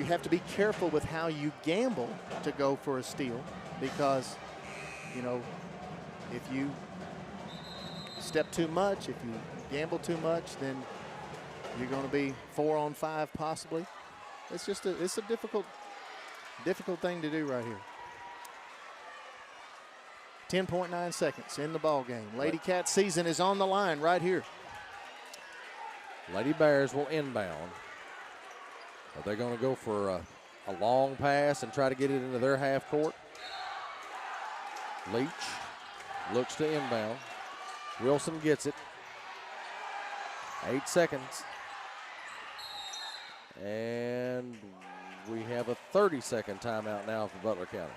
have to be careful with how you gamble to go for a steal because, if you step too much, if you gamble too much, then you're going to be 4 on 5 possibly. It's a difficult thing to do right here. 10.9 seconds in the ball game. Lady Cat season is on the line right here. Lady Bears will inbound. Are they going to go for a long pass and try to get it into their half court? Leach looks to inbound. Wilson gets it. 8 seconds. And we have a 30-second timeout now for Butler County.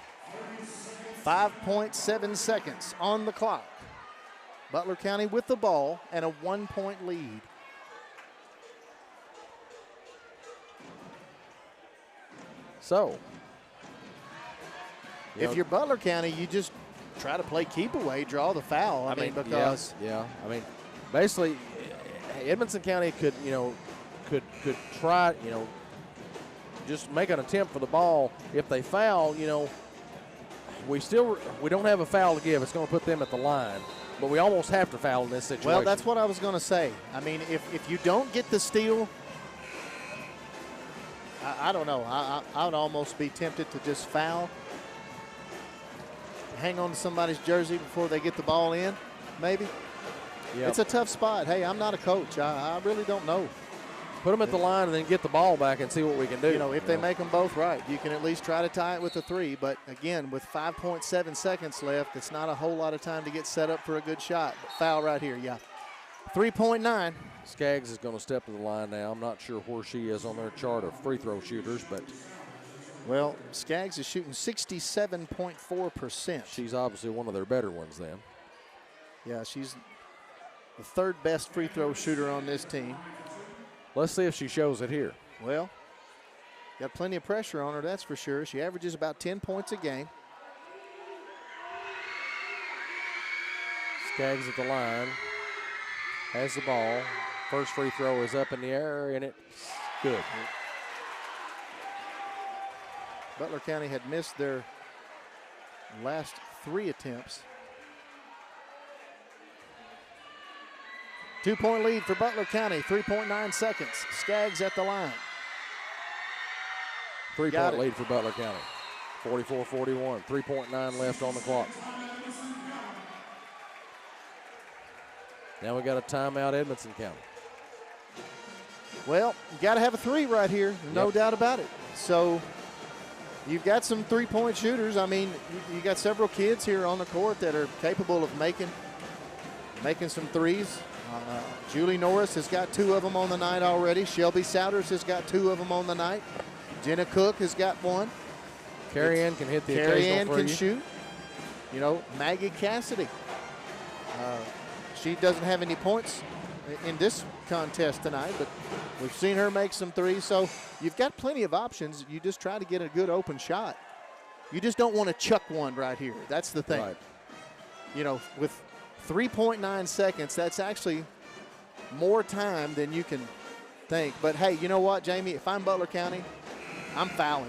5.7 seconds on the clock. Butler County with the ball and a 1-point lead. So, if you're Butler County, you just try to play keep away, draw the foul. I mean, because basically, Edmonson County could try, just make an attempt for the ball. If they foul, we don't have a foul to give. It's going to put them at the line, but we almost have to foul in this situation. Well, that's what I was going to say. I mean, if you don't get the steal, I don't know. I would almost be tempted to just foul, hang on to somebody's jersey before they get the ball in, maybe. Yep. It's a tough spot. Hey, I'm not a coach. I really don't know. Put them at the line and then get the ball back and see what we can do. You know, if they make them both right, you can at least try to tie it with a 3. But, again, with 5.7 seconds left, it's not a whole lot of time to get set up for a good shot. But foul right here, yeah. 3.9. Skaggs is going to step to the line now. I'm not sure where she is on their chart of free throw shooters, but. Well, Skaggs is shooting 67.4%. She's obviously one of their better ones then. Yeah, she's the 3rd best free throw shooter on this team. Let's see if she shows it here. Well, got plenty of pressure on her, that's for sure. She averages about 10 points a game. Skaggs at the line. Has the ball. First free throw is up in the air, and it's good. Butler County had missed their last 3 attempts. 2-point lead for Butler County, 3.9 seconds. Skaggs at the line. 3-point lead for Butler County. 44-41, 3.9 left on the clock. Now we got a timeout, Edmonson County. Well, you got to have a 3 right here, no doubt about it. So you've got some 3-point shooters. I mean, you got several kids here on the court that are capable of making some threes. Julie Norris has got 2 of them on the night already. Shelby Souders has got 2 of them on the night. Jenna Cook has got 1. Carrie Ann can hit the Carrie occasional Ann three. can shoot. You know, Maggie Cassidy. She doesn't have any points in this contest tonight, but we've seen her make some threes. So you've got plenty of options. You just try to get a good open shot. You just don't want to chuck one right here. That's the thing. Right. You know, with 3.9 seconds, that's actually more time than you can think. But, hey, you know what, Jamie? If I'm Butler County, I'm fouling.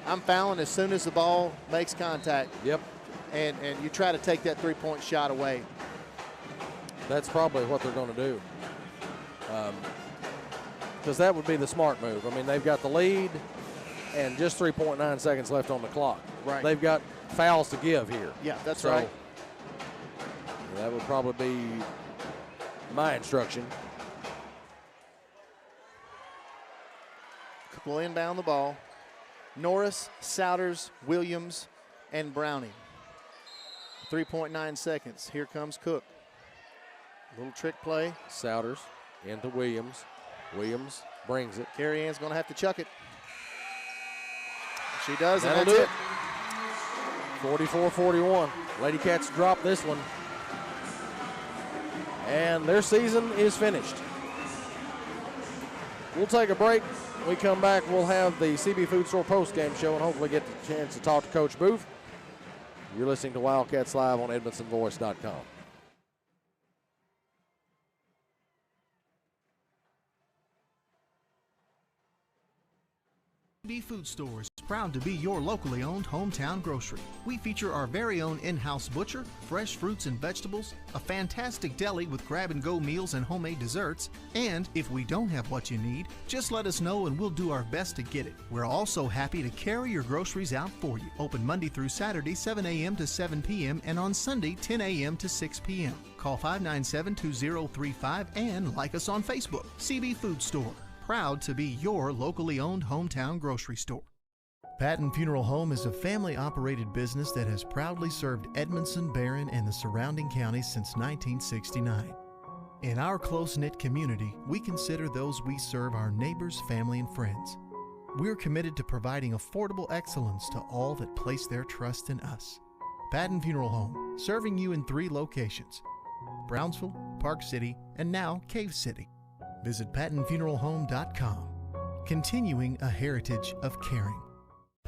I'm fouling as soon as the ball makes contact. Yep. And you try to take that 3-point shot away. That's probably what they're going to do. Because that would be the smart move. I mean, they've got the lead and just 3.9 seconds left on the clock. Right. They've got fouls to give here. Yeah, that's right. That would probably be my instruction. Will inbound the ball. Norris, Souders, Williams, and Browning. 3.9 seconds. Here comes Cook. Little trick play. Souders into Williams. Williams brings it. Carrie Ann's going to have to chuck it. She does, and That'll that's do it. 44-41. Lady Cats drop this one. And their season is finished. We'll take a break. When we come back, we'll have the CB Food Store postgame show and hopefully get the chance to talk to Coach Booth. You're listening to Wildcats Live on EdmonsonVoice.com. CB Food Store is proud to be your locally owned hometown grocery. We feature our very own in-house butcher, fresh fruits and vegetables, a fantastic deli with grab-and-go meals and homemade desserts, and if we don't have what you need, just let us know and we'll do our best to get it. We're also happy to carry your groceries out for you. Open Monday through Saturday, 7 a.m. to 7 p.m. and on Sunday, 10 a.m. to 6 p.m. Call 597-2035 and like us on Facebook. CB Food Store. Proud to be your locally owned hometown grocery store. Patton Funeral Home is a family-operated business that has proudly served Edmondson, Barron, and the surrounding counties since 1969. In our close-knit community, we consider those we serve our neighbors, family, and friends. We're committed to providing affordable excellence to all that place their trust in us. Patton Funeral Home, serving you in 3 locations: Brownsville, Park City, and now Cave City. Visit PattonFuneralHome.com, continuing a heritage of caring.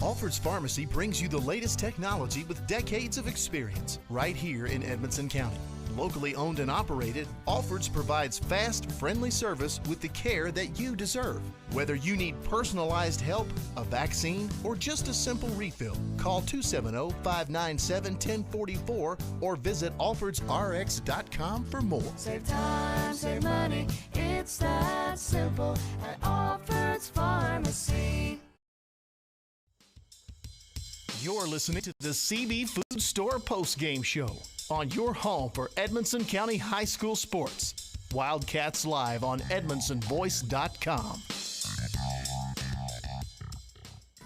Alfred's Pharmacy brings you the latest technology with decades of experience right here in Edmonson County. Locally owned and operated, Alfred's provides fast, friendly service with the care that you deserve. Whether you need personalized help, a vaccine, or just a simple refill, call 270-597-1044 or visit alfordsrx.com for more. Save time, save money, it's that simple at Alfred's Pharmacy. You're listening to the CB Food Store postgame show on your home for Edmonson County High School sports. Wildcats Live on EdmondsonVoice.com.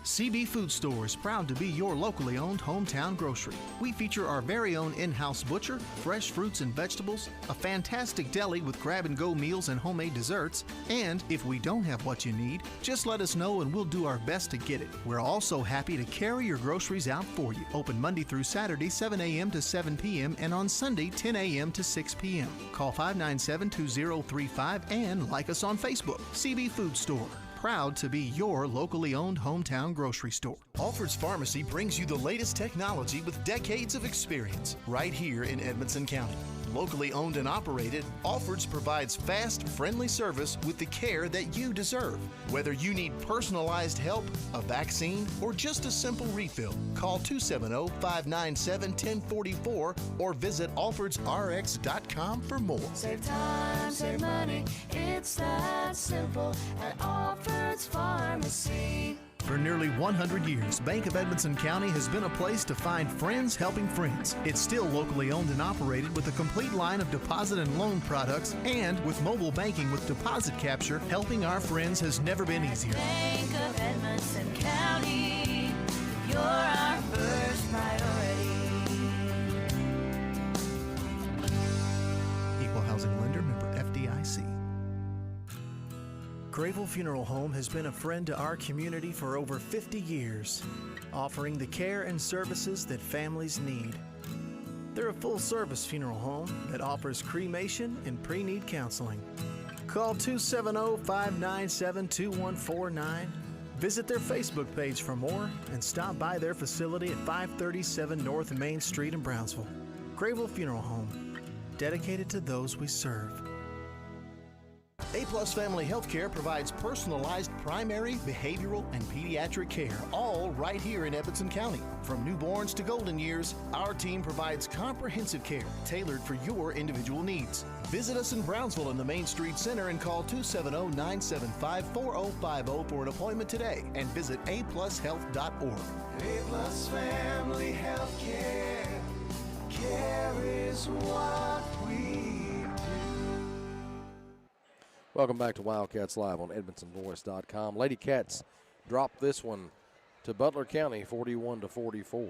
CB Food Store is proud to be your locally owned hometown grocery. We feature our very own in-house butcher, fresh fruits and vegetables, a fantastic deli with grab-and-go meals and homemade desserts, and if we don't have what you need, just let us know and we'll do our best to get it. We're also happy to carry your groceries out for you. Open Monday through Saturday, 7 a.m. to 7 p.m. and on Sunday, 10 a.m. to 6 p.m. Call 597-2035 and like us on Facebook. CB Food Store. Proud to be your locally owned hometown grocery store. Alfred's Pharmacy brings you the latest technology with decades of experience right here in Edmonson County. Locally owned and operated, Alfred's provides fast, friendly service with the care that you deserve. Whether you need personalized help, a vaccine, or just a simple refill, call 270-597-1044 or visit alfordsrx.com for more. Save time, save money, it's that simple at Alfred's Pharmacy. For nearly 100 years, Bank of Edmonson County has been a place to find friends helping friends. It's still locally owned and operated with a complete line of deposit and loan products, and with mobile banking with deposit capture, helping our friends has never been easier. Bank of Edmonson County, you're our first priority. Equal housing lender, member FDIC. Grayville Funeral Home has been a friend to our community for over 50 years, offering the care and services that families need. They're a full-service funeral home that offers cremation and pre-need counseling. Call 270-597-2149. Visit their Facebook page for more and stop by their facility at 537 North Main Street in Brownsville. Grayville Funeral Home, dedicated to those we serve. A-Plus Family Healthcare provides personalized primary, behavioral, and pediatric care, all right here in Edmonson County. From newborns to golden years, our team provides comprehensive care tailored for your individual needs. Visit us in Brownsville in the Main Street Center and call 270-975-4050 for an appointment today, and visit aplushealth.org. A-Plus Family Healthcare. Care is what we. Welcome back to Wildcats Live on EdmondsonVoice.com. Lady Cats dropped this one to Butler County, 41-44.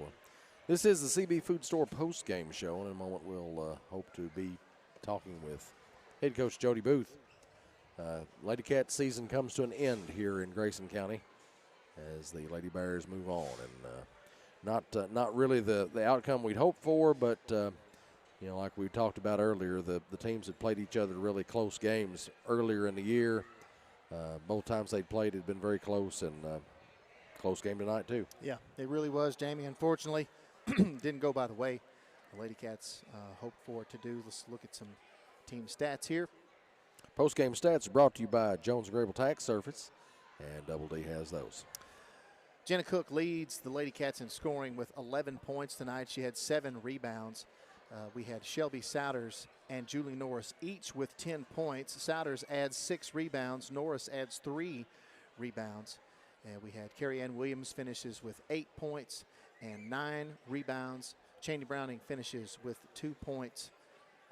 This is the CB Food Store post-game show, and in a moment we'll hope to be talking with head coach Jody Booth. Lady Cats season comes to an end here in Grayson County as the Lady Bears move on, and not really the outcome we'd hoped for, but you know, like we talked about earlier, the teams had played each other really close games earlier in the year. Both times they'd played had been very close, and close game tonight too. Yeah, it really was, Jamie. Unfortunately, didn't go by the way the Lady Cats hoped for it to do. Let's look at some team stats here. Post-game stats are brought to you by Jones & Grable Tax Service, and Double D has those. Jenna Cook leads the Lady Cats in scoring with 11 points tonight. She had 7 rebounds. We had Shelby Souders and Julie Norris each with 10 points. Souders adds 6 rebounds. Norris adds 3 rebounds. And we had Carrie Ann Williams finishes with 8 points and 9 rebounds. Cheney Browning finishes with 2 points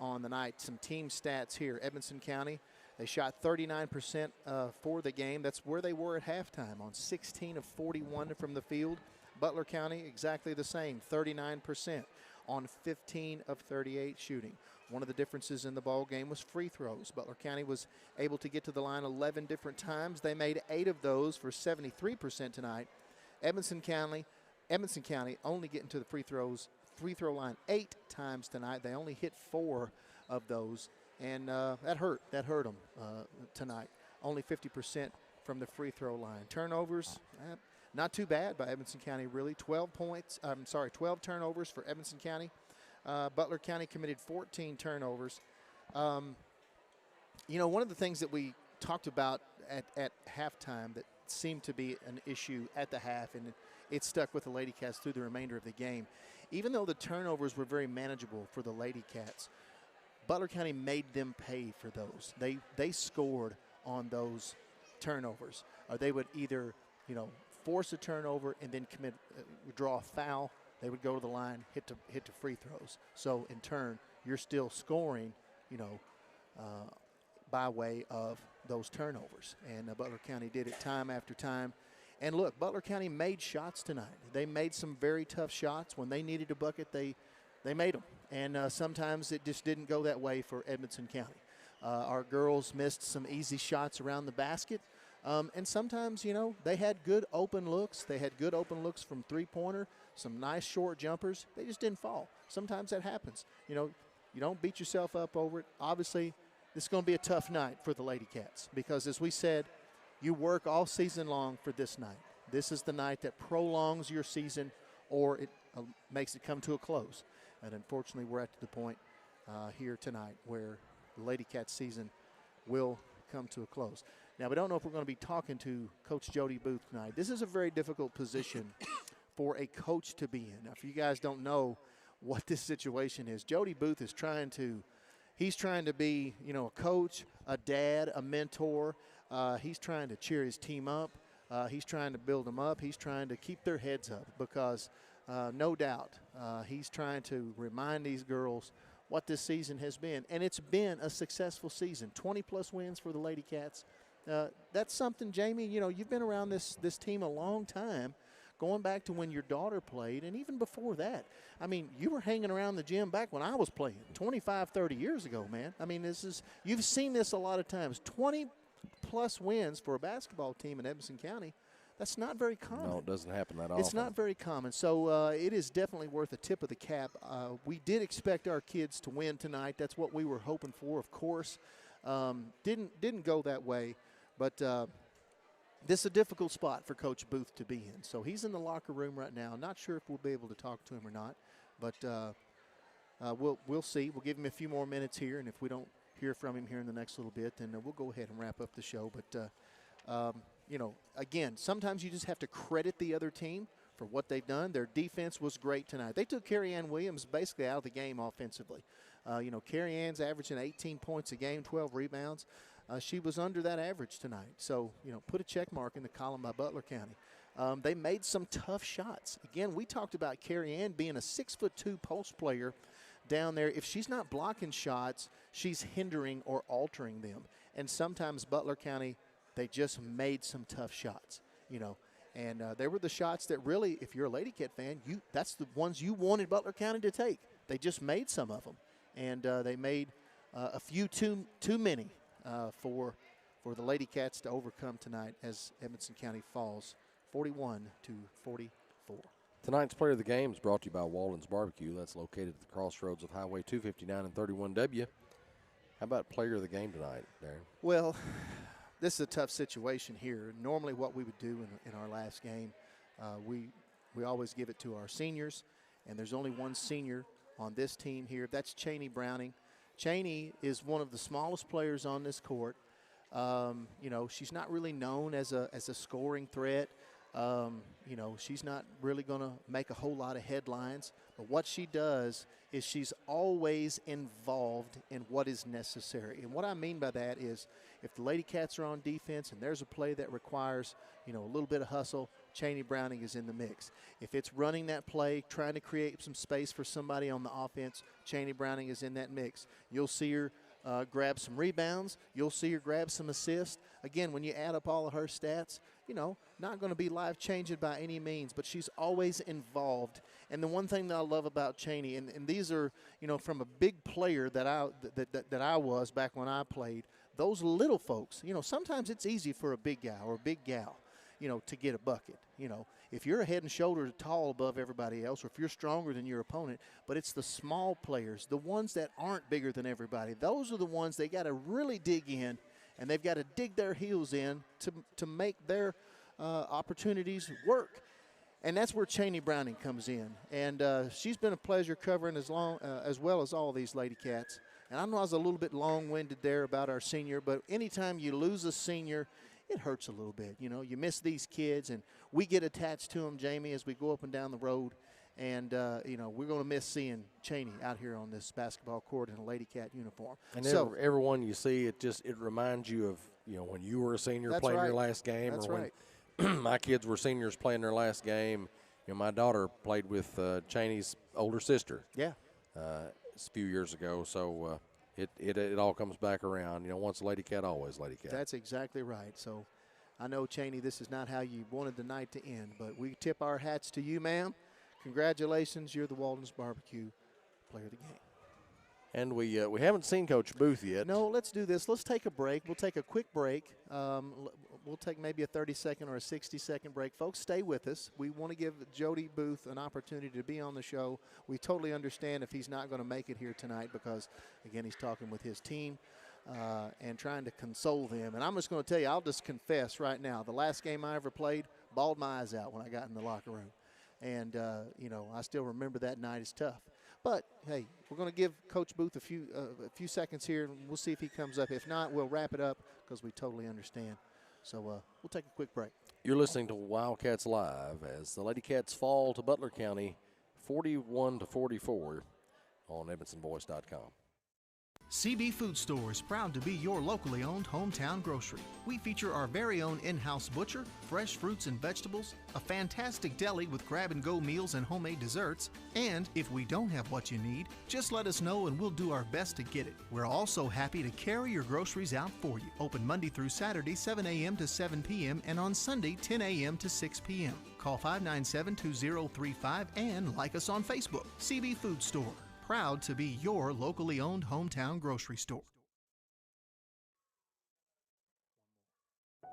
on the night. Some team stats here. Edmonson County, they shot 39% for the game. That's where they were at halftime, on 16 of 41 from the field. Butler County, exactly the same, 39%. On 15 of 38 shooting. One of the differences in the ball game was free throws. Butler County was able to get to the line 11 different times. They made 8 of those for 73% tonight. Edmonson County only getting to the free throw line 8 times tonight. They only hit 4 of those, and that hurt them tonight. Only 50% from the free throw line. Turnovers, not too bad by Edmonson County, really. 12 turnovers for Edmonson County. Butler County committed 14 turnovers. You know, one of the things that we talked about at halftime that seemed to be an issue at the half, and it stuck with the Lady Cats through the remainder of the game. Even though the turnovers were very manageable for the Lady Cats, Butler County made them pay for those. They scored on those turnovers. Or they would either, you know, force a turnover and then draw a foul. They would go to the line, hit to free throws. So in turn, you're still scoring, you know, by way of those turnovers. And Butler County did it time after time. And look, Butler County made shots tonight. They made some very tough shots. When they needed a bucket, they made them. And sometimes it just didn't go that way for Edmonson County. Our girls missed some easy shots around the basket. And sometimes, they had good open looks. They had good open looks from three-pointer, some nice short jumpers. They just didn't fall. Sometimes that happens. You don't beat yourself up over it. Obviously, this is going to be a tough night for the Lady Cats because, as we said, you work all season long for this night. This is the night that prolongs your season or it makes it come to a close. And unfortunately, we're at the point here tonight where the Lady Cats season will come to a close. Now, we don't know if we're going to be talking to Coach Jody Booth tonight. This is a very difficult position for a coach to be in. Now, if you guys don't know what this situation is, Jody Booth is trying to be, a coach, a dad, a mentor. He's trying to cheer his team up. He's trying to build them up. He's trying to keep their heads up because, no doubt, he's trying to remind these girls what this season has been. And it's been a successful season, 20-plus wins for the Lady Cats. That's something, Jamie, you've been around this team a long time, going back to when your daughter played, and even before that. I mean, you were hanging around the gym back when I was playing 25, 30 years ago, man. I mean, you've seen this a lot of times. 20-plus wins for a basketball team in Edmonson County, that's not very common. No, it doesn't happen that often. It's not very common. So it is definitely worth a tip of the cap. We did expect our kids to win tonight. That's what we were hoping for, of course. Didn't go that way. But this is a difficult spot for Coach Booth to be in. So he's in the locker room right now. Not sure if we'll be able to talk to him or not. But we'll see. We'll give him a few more minutes here. And if we don't hear from him here in the next little bit, then we'll go ahead and wrap up the show. But, again, sometimes you just have to credit the other team for what they've done. Their defense was great tonight. They took Carrie Ann Williams basically out of the game offensively. Carrie Ann's averaging 18 points a game, 12 rebounds. She was under that average tonight. So, put a check mark in the column by Butler County. They made some tough shots. Again, we talked about Carrie Ann being a 6'2" post player down there. If she's not blocking shots, she's hindering or altering them. And sometimes Butler County, they just made some tough shots, And they were the shots that really, if you're a Lady Cat fan, that's the ones you wanted Butler County to take. They just made some of them. And they made a few too many for the Lady Cats to overcome tonight as Edmonson County falls 41-44. Tonight's player of the game is brought to you by Walden's Barbecue. That's located at the crossroads of Highway 259 and 31W. How about player of the game tonight, Darren? Well, this is a tough situation here. Normally what we would do in our last game, we always give it to our seniors, and there's only one senior on this team here. That's Cheney Browning. Cheney is one of the smallest players on this court. She's not really known as a scoring threat. She's not really going to make a whole lot of headlines. But what she does is she's always involved in what is necessary. And what I mean by that is if the Lady Cats are on defense and there's a play that requires, a little bit of hustle, Cheney Browning is in the mix. If it's running that play, trying to create some space for somebody on the offense, Cheney Browning is in that mix. You'll see her grab some rebounds. You'll see her grab some assists. Again, when you add up all of her stats, not going to be life-changing by any means, but she's always involved. And the one thing that I love about Cheney, and these are, from a big player that I was back when I played, those little folks, sometimes it's easy for a big guy or a big gal, to get a bucket. If you're a head and shoulders tall above everybody else, or if you're stronger than your opponent, but it's the small players, the ones that aren't bigger than everybody, those are the ones they got to really dig in, and they've got to dig their heels in to make their opportunities work. And that's where Cheney Browning comes in. And she's been a pleasure covering as well as all these Lady Cats. And I know I was a little bit long-winded there about our senior, but anytime you lose a senior, it hurts a little bit. You miss these kids, and we get attached to them, Jamie, as we go up and down the road. And, we're going to miss seeing Cheney out here on this basketball court in a Lady Cat uniform. And everyone you see, it reminds you of, when you were a senior playing your last game. That's or when my kids were seniors playing their last game. My daughter played with Cheney's older sister. Yeah. A few years ago. So, it all comes back around. You know, once a Lady Cat, always Lady Cat. That's exactly right. So I know, Cheney, this is not how you wanted the night to end, but we tip our hats to you, ma'am. Congratulations. You're the Walden's Barbecue Player of the Game. And we haven't seen Coach Booth yet. No, let's do this. Let's take a break. We'll take a quick break. We'll take maybe a 30-second or a 60-second break. Folks, stay with us. We want to give Jody Booth an opportunity to be on the show. We totally understand if he's not going to make it here tonight because, again, he's talking with his team and trying to console them. And I'm just going to tell you, I'll just confess right now, the last game I ever played, bawled my eyes out when I got in the locker room. And, you know, I still remember that night. It's tough. But, hey, we're going to give Coach Booth a few seconds here, and we'll see if he comes up. If not, we'll wrap it up because we totally understand. So we'll take a quick break. You're listening to Wildcats Live as the Lady Cats fall to Butler County 41-44 on EdmonsonVoice.com. CB Food Store is proud to be your locally owned hometown grocery. We feature our very own in-house butcher, fresh fruits and vegetables, a fantastic deli with grab-and-go meals and homemade desserts, and if we don't have what you need, just let us know and we'll do our best to get it. We're also happy to carry your groceries out for you. Open Monday through Saturday, 7 a.m. to 7 p.m. and on Sunday, 10 a.m. to 6 p.m. Call 597-2035 and like us on Facebook. CB Food Store. Proud to be your locally owned hometown grocery store.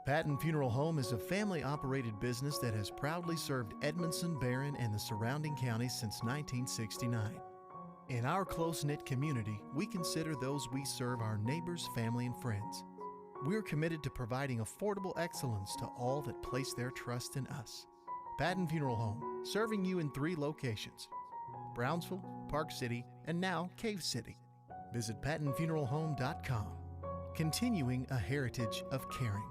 Patton Funeral Home is a family-operated business that has proudly served Edmondson, Barron, and the surrounding counties since 1969. In our close-knit community, we consider those we serve our neighbors, family, and friends. We're committed to providing affordable excellence to all that place their trust in us. Patton Funeral Home, serving you in 3 locations: Brownsville, Park City, and now Cave City. Visit PattonFuneralHome.com, continuing a heritage of caring.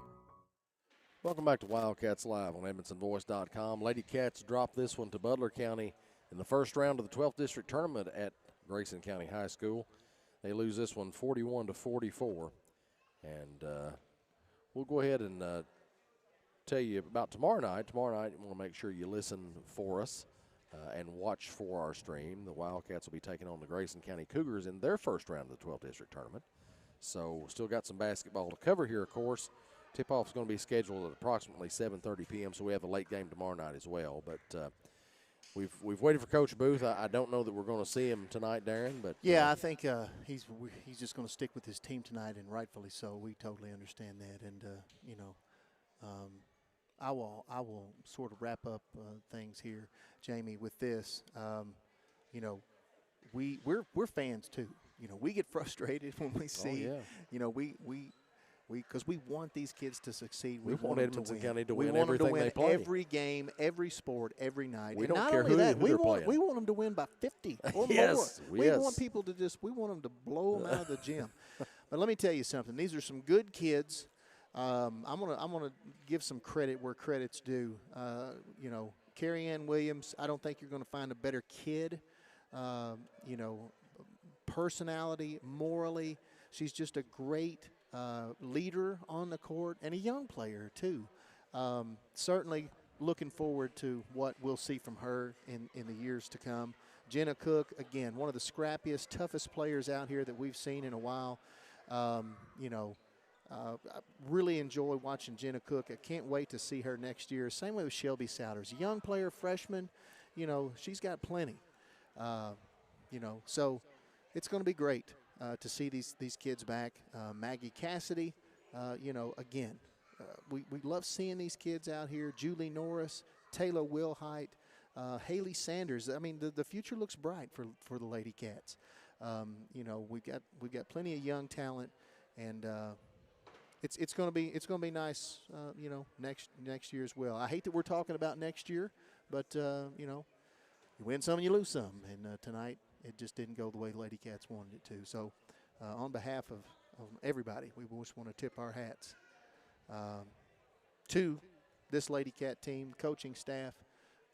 Welcome back to Wildcats Live on EdmonsonVoice.com. Lady Cats dropped this one to Butler County in the first round of the 12th District Tournament at Grayson County High School. They lose this one 41-44. And we'll go ahead and tell you about tomorrow night. Tomorrow night, you want to make sure you listen for us. And watch for our stream. The Wildcats will be taking on the Grayson County Cougars in their first round of the 12th District Tournament. So still got some basketball to cover here, of course. Tip-off is going to be scheduled at approximately 7:30 p.m., so we have a late game tomorrow night as well. But we've waited for Coach Booth. I don't know that we're going to see him tonight, Darren. But yeah, I think he's just going to stick with his team tonight, and rightfully so. We totally understand that. And, you know, I will sort of wrap up things here, Jamie, with this. You know, we're fans too. You know, we get frustrated when we see, you know, because we want these kids to succeed. We want Edmondson County to win everything everything they play. Every game, every sport, every night. We and don't not care only who that, they're playing. We want them to win by 50 or Yes, more. We yes. want people to we want them to blow them out of the gym. But let me tell you something. These are some good kids. I'm gonna give some credit where credit's due. You know, Carrie Ann Williams, I don't think you're going to find a better kid. You know, personality, morally, she's just a great leader on the court and a young player too. Certainly looking forward to what we'll see from her in the years to come. Jenna Cook, again, one of the scrappiest, toughest players out here that we've seen in a while. You know, I really enjoy watching Jenna Cook. I can't wait to see her next year. Same way with Shelby Souders. Young player, freshman, you know, she's got plenty. You know, so it's going to be great to see these kids back. Maggie Cassidy, you know, again, we love seeing these kids out here. Julie Norris, Taylor Wilhite, Haley Sanders. I mean, the future looks bright for the Lady Cats. You know, we've got plenty of young talent, and it's going to be nice. You know, next year as well. I hate that we're talking about next year, but you know, you win some and you lose some, and tonight it just didn't go the way the Lady Cats wanted it to. So, on behalf of everybody, we just want to tip our hats to this Lady Cat team, coaching staff,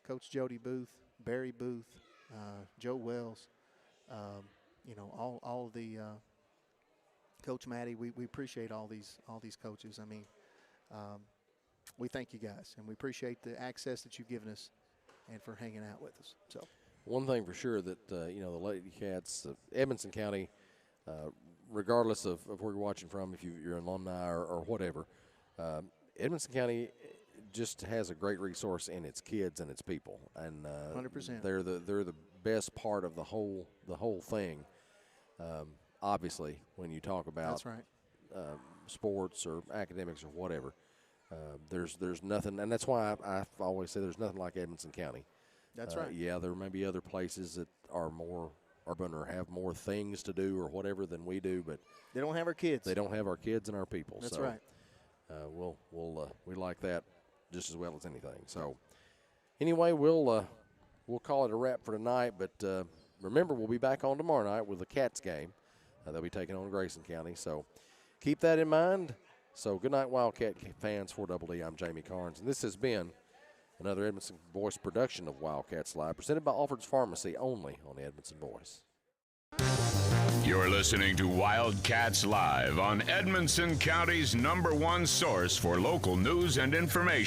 Coach Jody Booth, Barry Booth, Joe Wells. You know, all of the Coach Maddie. We appreciate all these coaches. I mean, we thank you guys, and we appreciate the access that you've given us and for hanging out with us. So, one thing for sure that you know, the Lady Cats, Edmondson County regardless of where you're watching from, if you're an alumni or whatever, Edmonson County just has a great resource in its kids and its people, and 100%. They're the best part of the whole thing. Obviously, when you talk about That's right. sports or academics or whatever, there's nothing, and that's why I've always say there's nothing like Edmonson County. That's right. Yeah, there may be other places that are more urban or have more things to do or whatever than we do, but They don't have our kids. they don't have our kids and our people. That's so, right. We like that just as well as anything. So anyway, we'll call it a wrap for tonight. But remember, we'll be back on tomorrow night with the Cats game. They'll be taking on Grayson County. So keep that in mind. So good night, Wildcat fans. For Double D, I'm Jamie Carnes, and this has been another Edmonson Voice production of Wildcats Live, presented by Alfred's Pharmacy, only on the Edmonson Voice. You're listening to Wildcats Live on Edmonson County's #1 source for local news and information.